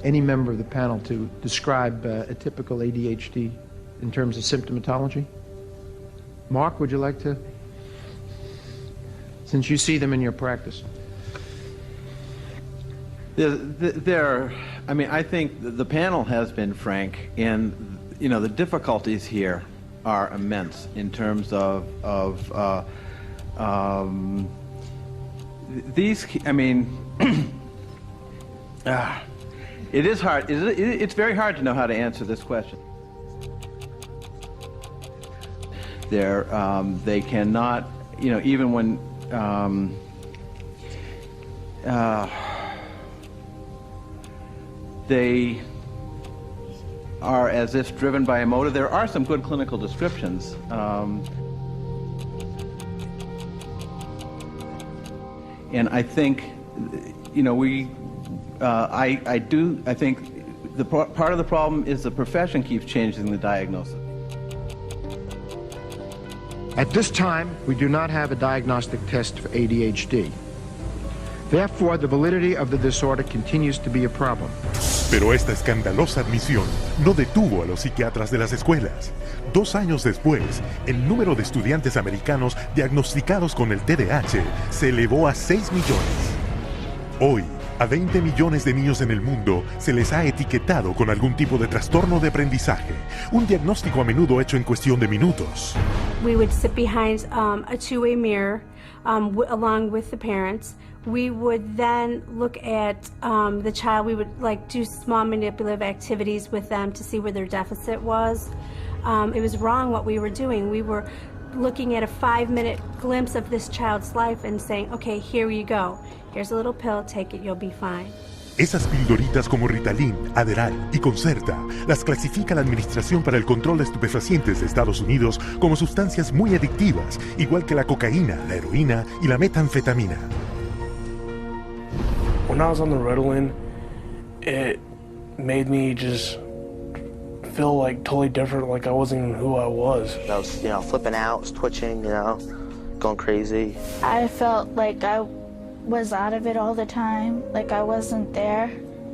any member of the panel to describe a typical ADHD in terms of symptomatology. Mark, would you like to? Since you see them in your practice. I think the panel has been frank, and the difficulties here are immense in terms of these. It is hard. It's very hard to know how to answer this question. They cannot, even when. They are as if driven by a motive. There are some good clinical descriptions. And I think, I think part of the problem is the profession keeps changing the diagnosis. At this time, we do not have a diagnostic test for ADHD. Therefore, the validity of the disorder continues to be a problem. Pero esta escandalosa admisión no detuvo a los psiquiatras de las escuelas. 2 años después, el número de estudiantes americanos diagnosticados con el TDAH se elevó a 6 millones. Hoy, a 20 millones de niños en el mundo se les ha etiquetado con algún tipo de trastorno de aprendizaje, un diagnóstico a menudo hecho en cuestión de minutos. We would sit behind a two-way mirror along with the parents. We would then look at the child. We would do small manipulative activities with them to see where their deficit was. It was wrong what we were doing. We were looking at a 5-minute glimpse of this child's life and saying, okay, here you go. Here's a little pill, take it, you'll be fine. Esas pildoritas como Ritalin, Adderall y Concerta las clasifica la Administración para el Control de Estupefacientes de Estados Unidos como sustancias muy adictivas, igual que la cocaína, la heroína y la metanfetamina. When I was on the Ritalin, it made me just feel totally different, like I wasn't even who I was. I was, flipping out, was twitching, going crazy. I felt like I was out of it all the time, like I wasn't there,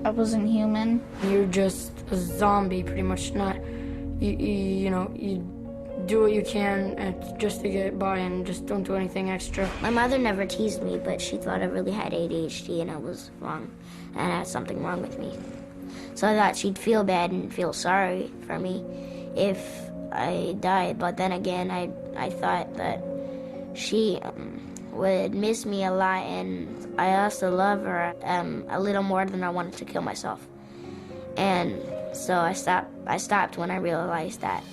I wasn't human. You're just a zombie, pretty much. You do what you can just to get by and just don't do anything extra. My mother never teased me, but she thought I really had ADHD and I was wrong, and I had something wrong with me. So I thought she'd feel bad and feel sorry for me if I died, but then again, I thought that she would miss me a lot, and I also love her a little more than I wanted to kill myself. And so I stopped when I realized that.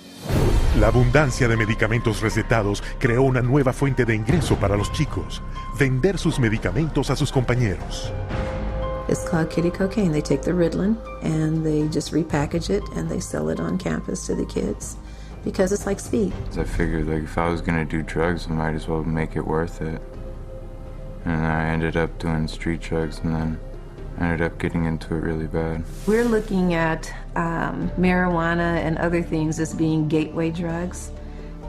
La abundancia de medicamentos recetados creó una nueva fuente de ingreso para los chicos: vender sus medicamentos a sus compañeros. It's called kiddie cocaine. They take the Ritalin and they just repackage it and they sell it on campus to the kids because it's like speed. I figured if I was gonna do drugs, I might as well make it worth it. And I ended up doing street drugs, and then I ended up getting into it really bad. We're looking at marijuana and other things as being gateway drugs,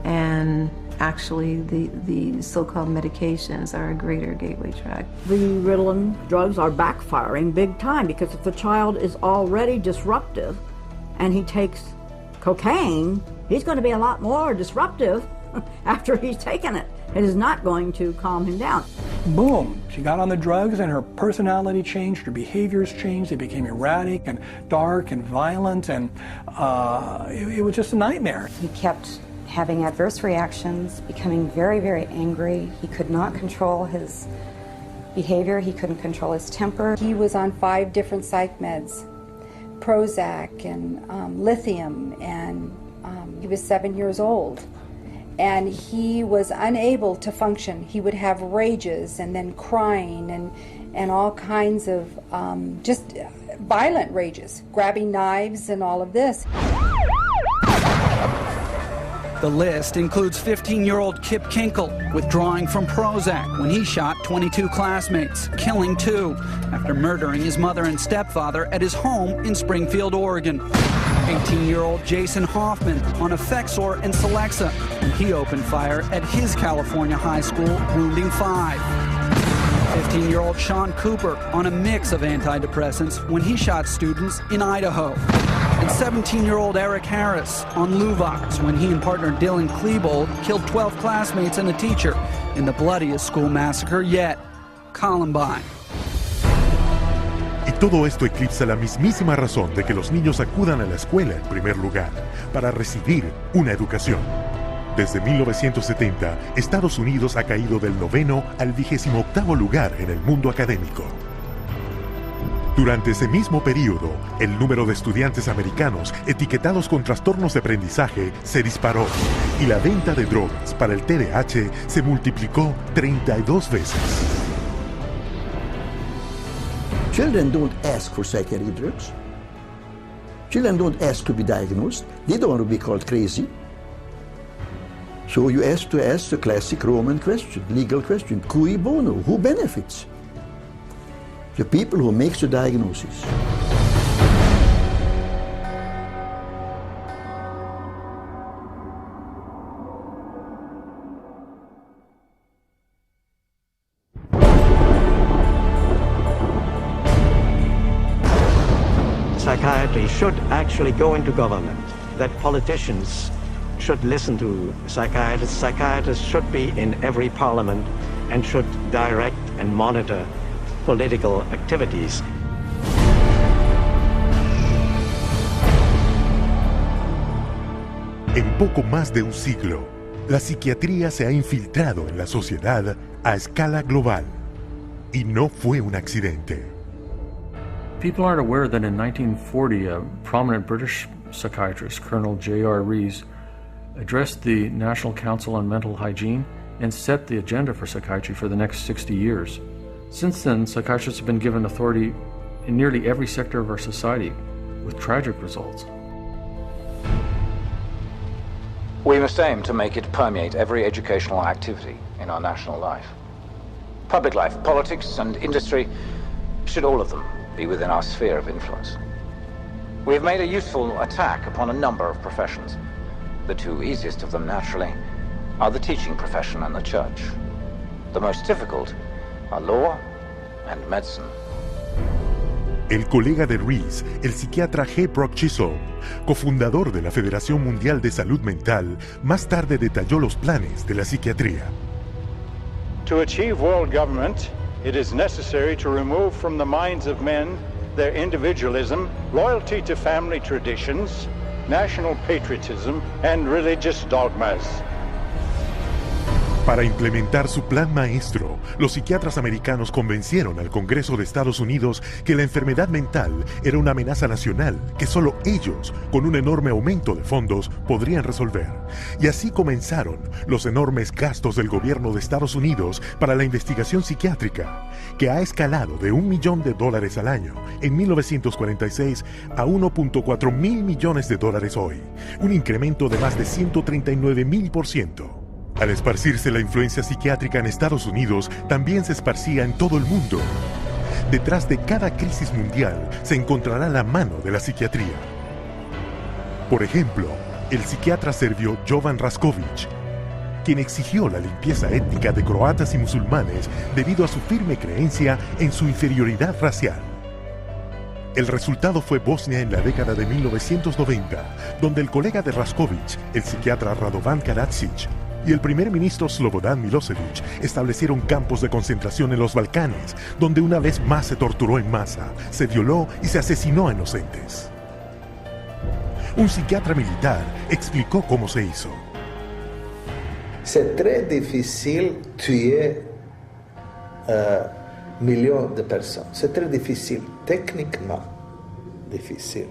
and actually the so-called medications are a greater gateway drug. The Ritalin drugs are backfiring big time because if the child is already disruptive and he takes cocaine, he's going to be a lot more disruptive after he's taken it. It is not going to calm him down. Boom, she got on the drugs and her personality changed, her behaviors changed, they became erratic and dark and violent, and it was just a nightmare. He kept having adverse reactions, becoming very, very angry. He could not control his behavior, he couldn't control his temper. He was on 5 different psych meds, Prozac and lithium, and he was 7 years old. And he was unable to function. He would have rages and then crying and all kinds of just violent rages, grabbing knives and all of this. The list includes 15-year-old Kip Kinkle withdrawing from Prozac when he shot 22 classmates, killing 2 after murdering his mother and stepfather at his home in Springfield, Oregon. 18-year-old Jason Hoffman on Effexor and Celexa when he opened fire at his California high school, wounding 5. 15-year-old Sean Cooper on a mix of antidepressants when he shot students in Idaho. And 17-year-old Eric Harris on Luvox when he and partner Dylan Klebold killed 12 classmates and a teacher in the bloodiest school massacre yet, Columbine. Y todo esto eclipsa la mismísima razón de que los niños acudan a la escuela en primer lugar, para recibir una educación. Desde 1970, Estados Unidos ha caído del 9º al 28º lugar en el mundo académico. Durante ese mismo periodo, el número de estudiantes americanos etiquetados con trastornos de aprendizaje se disparó y la venta de drogas para el TDAH se multiplicó 32 veces. Children don't ask for psychiatric drugs. Children don't ask to be diagnosed. They don't want to be called crazy. So you ask the classic Roman question, legal question, cui bono, who benefits? The people who make the diagnosis. Psychiatry should actually go into government, that politicians should listen to psychiatrists. Psychiatrists should be in every parliament and should direct and monitor political activities. En poco más de un siglo, la psiquiatría se ha infiltrado en la sociedad a escala global. Y no fue un accidente. People aren't aware that in 1940, a prominent British psychiatrist, Colonel J.R. Rees, addressed the National Council on Mental Hygiene and set the agenda for psychiatry for the next 60 years. Since then, psychiatrists have been given authority in nearly every sector of our society, with tragic results. We must aim to make it permeate every educational activity in our national life. Public life, politics, and industry should all of them be within our sphere of influence. We have made a useful attack upon a number of professions. The 2 easiest of them, naturally, are the teaching profession and the church. The most difficult are law and medicine. El colega de Rees, el psiquiatra G. Brock Chisholm, cofundador de la Federación Mundial de Salud Mental, más tarde detalló los planes de la psiquiatría. To achieve world government, it is necessary to remove from the minds of men their individualism, loyalty to family traditions, national patriotism, and religious dogmas. Para implementar su plan maestro, los psiquiatras americanos convencieron al Congreso de Estados Unidos que la enfermedad mental era una amenaza nacional que solo ellos, con un enorme aumento de fondos, podrían resolver. Y así comenzaron los enormes gastos del gobierno de Estados Unidos para la investigación psiquiátrica, que ha escalado de $1 millón al año en 1946 a $1.4 mil millones hoy, un incremento de más de 139,000%. Al esparcirse la influencia psiquiátrica en Estados Unidos, también se esparcía en todo el mundo. Detrás de cada crisis mundial se encontrará la mano de la psiquiatría. Por ejemplo, el psiquiatra serbio Jovan Raskovic, quien exigió la limpieza étnica de croatas y musulmanes debido a su firme creencia en su inferioridad racial. El resultado fue Bosnia en la década de 1990, donde el colega de Raskovic, el psiquiatra Radovan Karadzic, y el primer ministro Slobodan Milosevic establecieron campos de concentración en los Balcanes, donde una vez más se torturó en masa, se violó y se asesinó a inocentes. Un psiquiatra militar explicó cómo se hizo. C'est très difficile tuer millions de personnes. C'est très difficile, techniquement difficile.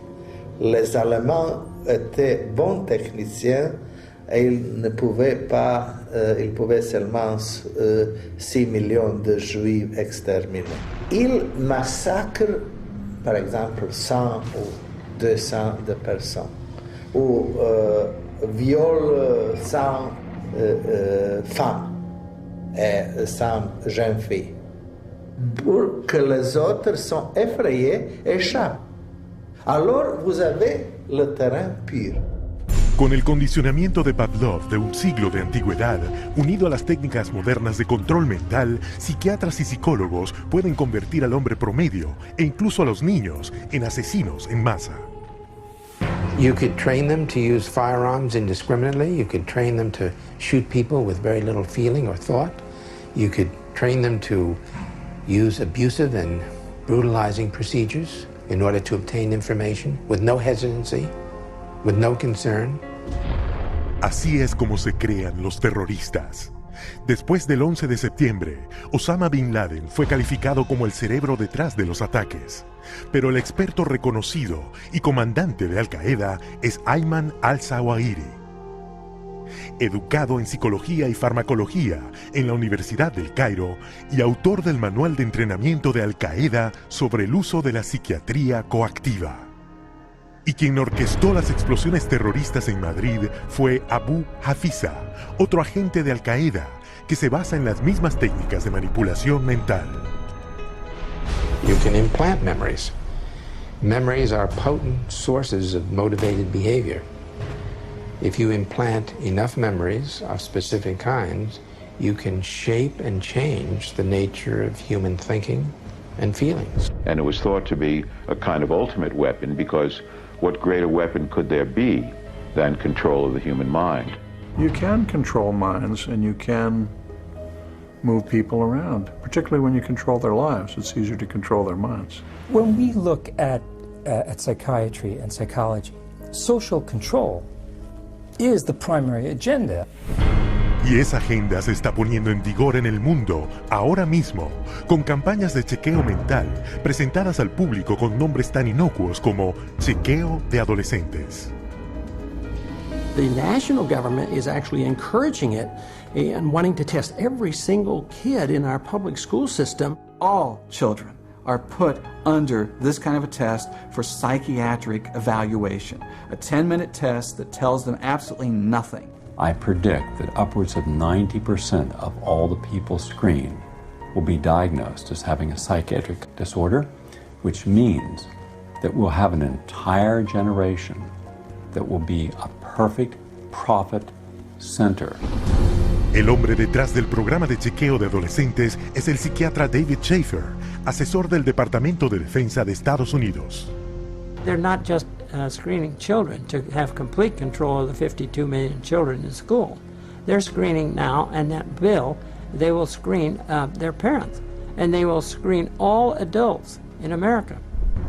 Les Allemands étaient bons techniciens et ils ne pouvaient pas, ils pouvaient seulement 6 millions de Juifs exterminés. Ils massacrent, par exemple, 100 ou 200 de personnes, ou viole sans femme et sans jeune fille. Pour que les autres sont effrayés, échappent. Alors vous avez le terrain pur. Con el condicionamiento de Pavlov de un siglo de antigüedad, unido a las técnicas modernas de control mental, psiquiatras y psicólogos pueden convertir al hombre promedio, e incluso a los niños, en asesinos en masa. You could train them to use firearms indiscriminately. You could train them to shoot people with very little feeling or thought. You could train them to use abusive and brutalizing procedures in order to obtain information with no hesitancy, with no concern. Así es como se crean los terroristas. Después del 11 de septiembre, Osama Bin Laden fue calificado como el cerebro detrás de los ataques. Pero el experto reconocido y comandante de Al-Qaeda es Ayman al-Zawahiri. Educado en psicología y farmacología en la Universidad del Cairo y autor del manual de entrenamiento de Al-Qaeda sobre el uso de la psiquiatría coactiva. Y quien orquestó las explosiones terroristas en Madrid fue Abu Hafiza, otro agente de Al-Qaeda, que se basa en las mismas técnicas de manipulación mental. You can implant memories. Memories are potent sources of motivated behavior. If you implant enough memories of specific kinds, you can shape and change the nature of human thinking and feelings. And it was thought to be a kind of ultimate weapon because what greater weapon could there be than control of the human mind? You can control minds and you can move people around, particularly when you control their lives. It's easier to control their minds. When we look at psychiatry and psychology, social control is the primary agenda. Y esa agenda se está poniendo en vigor en el mundo, ahora mismo, con campañas de chequeo mental presentadas al público con nombres tan inocuos como chequeo de adolescentes. The national government is actually encouraging it and wanting to test every single kid in our public school system. All children are put under this kind of a test for psychiatric evaluation, a 10-minute test that tells them absolutely nothing. I predict that upwards of 90% of all the people screened will be diagnosed as having a psychiatric disorder, which means that we'll have an entire generation that will be a perfect profit center. El hombre detrás del programa de chequeo de adolescentes es el psiquiatra David Schaefer, asesor del Departamento de Defensa de Estados Unidos. They're not just screening children to have complete control of the 52 million children in school. They're screening now, and that bill, they will screen their parents, and they will screen all adults in America.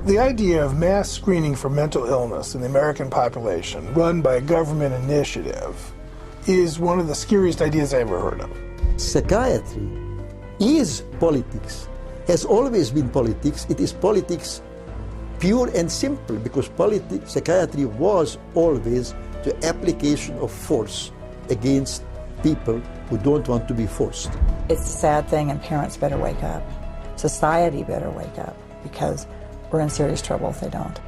The idea of mass screening for mental illness in the American population, run by a government initiative, is one of the scariest ideas I ever heard of. Psychiatry is politics, has always been politics. It is politics pure and simple, because psychiatry was always the application of force against people who don't want to be forced. It's a sad thing, and parents better wake up. Society better wake up, because we're in serious trouble if they don't.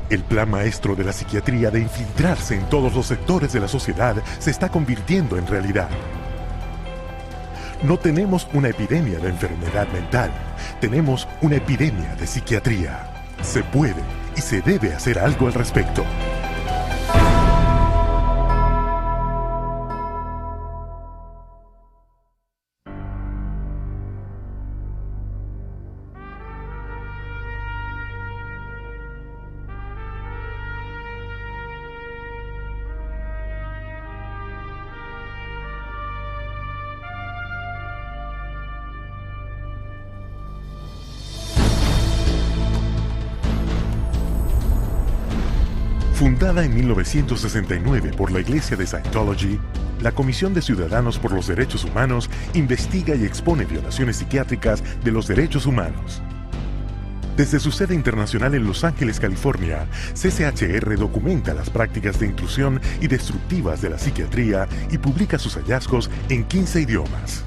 El plan maestro de la psiquiatría de infiltrarse en todos los sectores de la sociedad se está convirtiendo en realidad. No tenemos una epidemia de enfermedad mental, tenemos una epidemia de psiquiatría. Se puede y se debe hacer algo al respecto. Fundada en 1969 por la Iglesia de Scientology, la Comisión de Ciudadanos por los Derechos Humanos investiga y expone violaciones psiquiátricas de los derechos humanos. Desde su sede internacional en Los Ángeles, California, CCHR documenta las prácticas de intrusión y destructivas de la psiquiatría y publica sus hallazgos en 15 idiomas.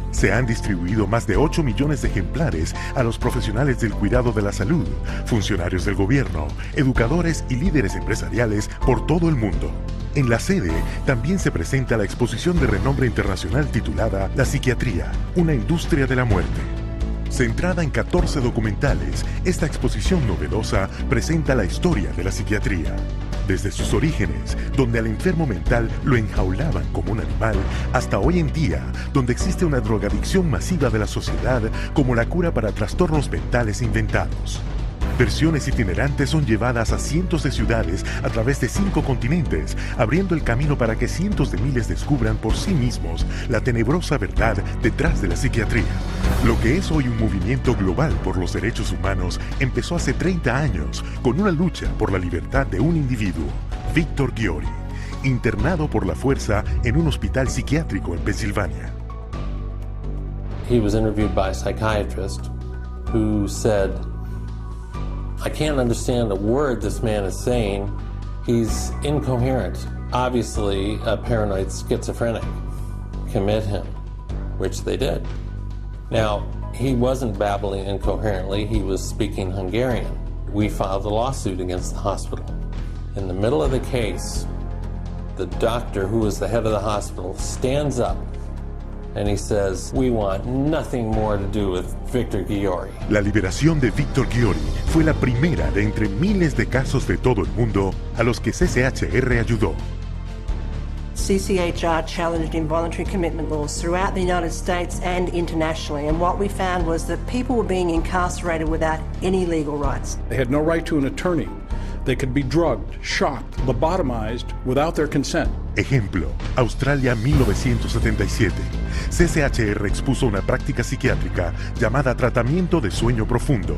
Se han distribuido más de 8 millones de ejemplares a los profesionales del cuidado de la salud, funcionarios del gobierno, educadores y líderes empresariales por todo el mundo. En la sede también se presenta la exposición de renombre internacional titulada La psiquiatría, una industria de la muerte. Centrada en 14 documentales, esta exposición novedosa presenta la historia de la psiquiatría. Desde sus orígenes, donde al enfermo mental lo enjaulaban como un animal, hasta hoy en día, donde existe una drogadicción masiva de la sociedad como la cura para trastornos mentales inventados. Versiones itinerantes son llevadas a cientos de ciudades a través de 5 continentes, abriendo el camino para que cientos de miles descubran por sí mismos la tenebrosa verdad detrás de la psiquiatría. Lo que es hoy un movimiento global por los derechos humanos empezó hace 30 años con una lucha por la libertad de un individuo, Víctor Ghiori, internado por la fuerza en un hospital psiquiátrico en Pensilvania. He was interviewed by a psychiatrist who said, I can't understand a word this man is saying. He's incoherent. Obviously, a paranoid schizophrenic. Commit him, which they did. Now, he wasn't babbling incoherently. He was speaking Hungarian. We filed a lawsuit against the hospital. In the middle of the case, the doctor, who was the head of the hospital, stands up and he says, we want nothing more to do with Víctor Ghiori. La liberación de Víctor Ghiori fue la primera de entre miles de casos de todo el mundo a los que CCHR ayudó. CCHR challenged involuntary commitment laws throughout the United States and internationally, and what we found was that people were being incarcerated without any legal rights. They had no right to an attorney. They could be drugged, shocked, lobotomized without their consent. Ejemplo, Australia 1977. CCHR expuso una práctica psiquiátrica llamada tratamiento de sueño profundo.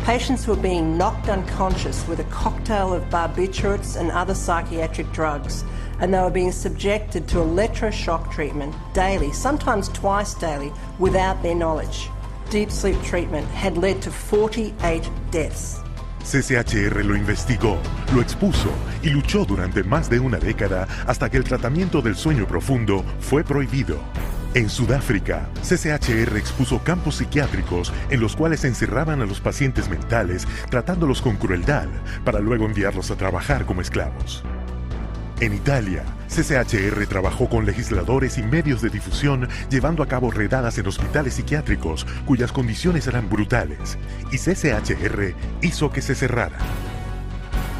Patients were being knocked unconscious with a cocktail of barbiturates and other psychiatric drugs, and they were being subjected to electroshock treatment daily, sometimes twice daily, without their knowledge. Deep sleep treatment had led to 48 deaths. CCHR lo investigó, lo expuso y luchó durante más de una década hasta que el tratamiento del sueño profundo fue prohibido. En Sudáfrica, CCHR expuso campos psiquiátricos en los cuales encerraban a los pacientes mentales tratándolos con crueldad para luego enviarlos a trabajar como esclavos. En Italia, CCHR trabajó con legisladores y medios de difusión llevando a cabo redadas en hospitales psiquiátricos cuyas condiciones eran brutales, y CCHR hizo que se cerrara.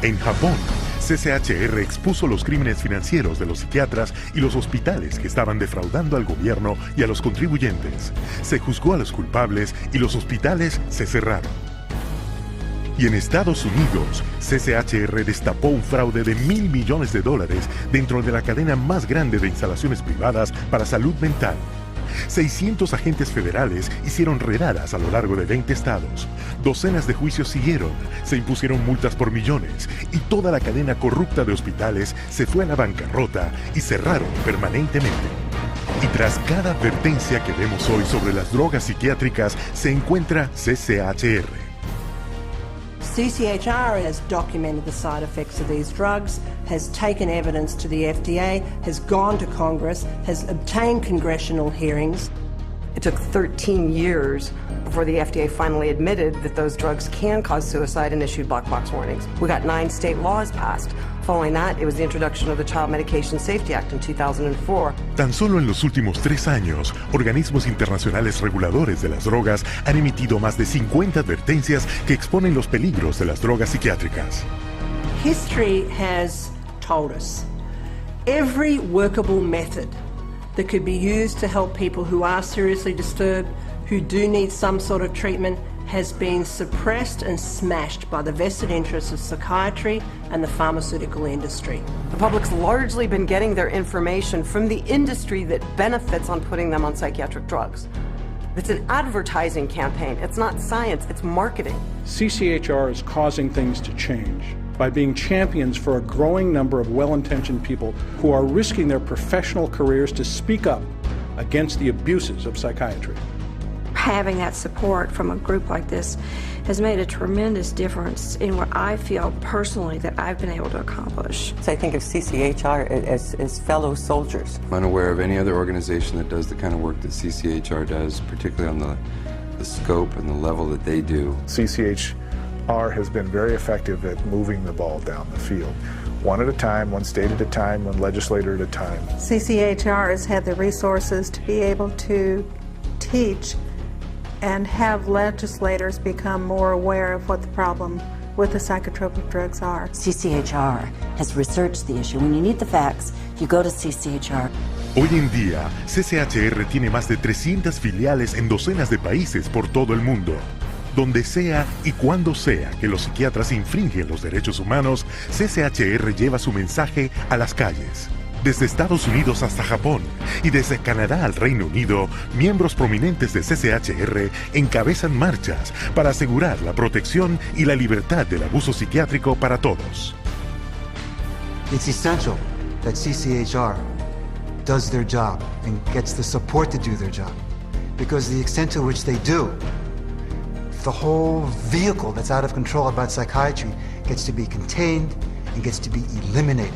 En Japón, CCHR expuso los crímenes financieros de los psiquiatras y los hospitales que estaban defraudando al gobierno y a los contribuyentes. Se juzgó a los culpables y los hospitales se cerraron. Y en Estados Unidos, CCHR destapó un fraude de $1.000 millones dentro de la cadena más grande de instalaciones privadas para salud mental. 600 agentes federales hicieron redadas a lo largo de 20 estados. Docenas de juicios siguieron, se impusieron multas por millones y toda la cadena corrupta de hospitales se fue a la bancarrota y cerraron permanentemente. Y tras cada advertencia que vemos hoy sobre las drogas psiquiátricas se encuentra CCHR. CCHR has documented the side effects of these drugs, has taken evidence to the FDA, has gone to Congress, has obtained congressional hearings. It took 13 years before the FDA finally admitted that those drugs can cause suicide and issued black box warnings. We got 9 state laws passed. Following that, it was the introduction of the Child Medication Safety Act in 2004. Tan solo en los últimos 3 años, organismos internacionales reguladores de las drogas han emitido más de 50 advertencias que exponen los peligros de las drogas psiquiátricas. History has told us every workable method that could be used to help people who are seriously disturbed, who do need some sort of treatment, has been suppressed and smashed by the vested interests of psychiatry and the pharmaceutical industry. The public's largely been getting their information from the industry that benefits on putting them on psychiatric drugs. It's an advertising campaign. It's not science, it's marketing. CCHR is causing things to change by being champions for a growing number of well-intentioned people who are risking their professional careers to speak up against the abuses of psychiatry. Having that support from a group like this has made a tremendous difference in what I feel personally that I've been able to accomplish. So I think of CCHR as fellow soldiers. I'm unaware of any other organization that does the kind of work that CCHR does, particularly on the scope and the level that they do. CCHR has been very effective at moving the ball down the field. one at a time, one state at a time, one legislator at a time. CCHR has had the resources to be able to teach and have legislators become more aware of what the problem with the psychotropic drugs are. CCHR has researched the issue. When you need the facts, you go to CCHR. Hoy en día, CCHR tiene más de 300 filiales en docenas de países por todo el mundo. Donde sea y cuando sea que los psiquiatras infringen los derechos humanos, CCHR lleva su mensaje a las calles. Desde Estados Unidos hasta Japón y desde Canadá al Reino Unido, miembros prominentes de CCHR encabezan marchas para asegurar la protección y la libertad del abuso psiquiátrico para todos. It's essential that CCHR does their job and gets the support to do their job, because the extent to which they do, the whole vehicle that's out of control about psychiatry gets to be contained and gets to be eliminated.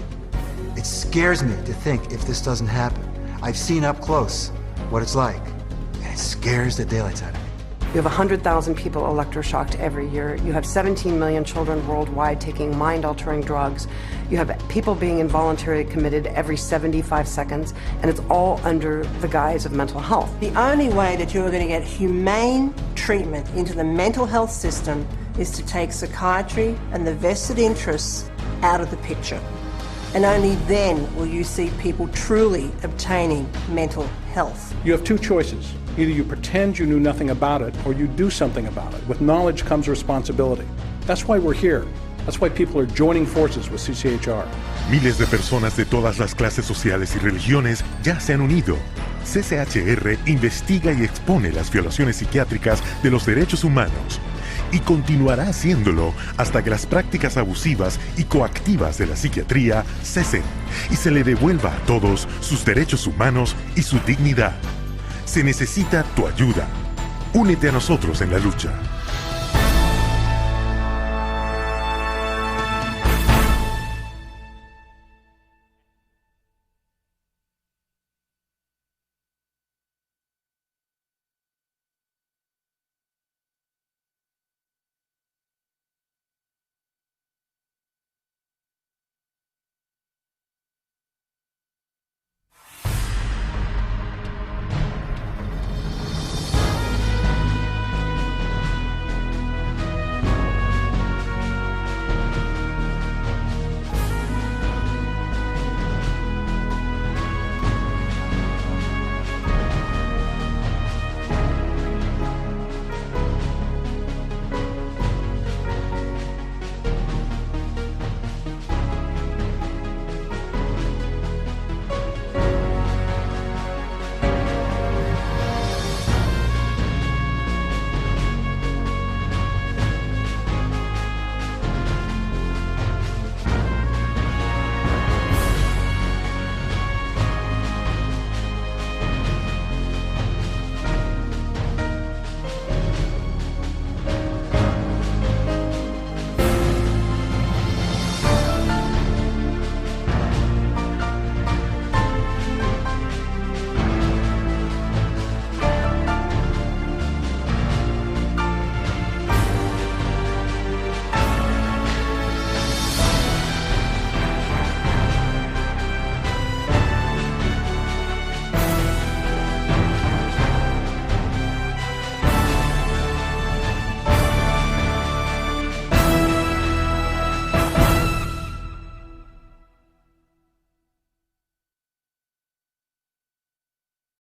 It scares me to think if this doesn't happen. I've seen up close what it's like, and it scares the daylights out of me. You have 100,000 people electroshocked every year. You have 17 million children worldwide taking mind-altering drugs. You have people being involuntarily committed every 75 seconds, and it's all under the guise of mental health. The only way that you're going to get humane treatment into the mental health system is to take psychiatry and the vested interests out of the picture. And only then will you see people truly obtaining mental health. You have two choices. Either you pretend you knew nothing about it, or you do something about it. With knowledge comes responsibility. That's why we're here. That's why people are joining forces with CCHR. Miles de personas de todas las clases sociales y religiones ya se han unido. CCHR investiga y expone las violaciones psiquiátricas de los derechos humanos y continuará haciéndolo hasta que las prácticas abusivas y coactivas de la psiquiatría cesen y se le devuelva a todos sus derechos humanos y su dignidad. Se necesita tu ayuda. Únete a nosotros en la lucha.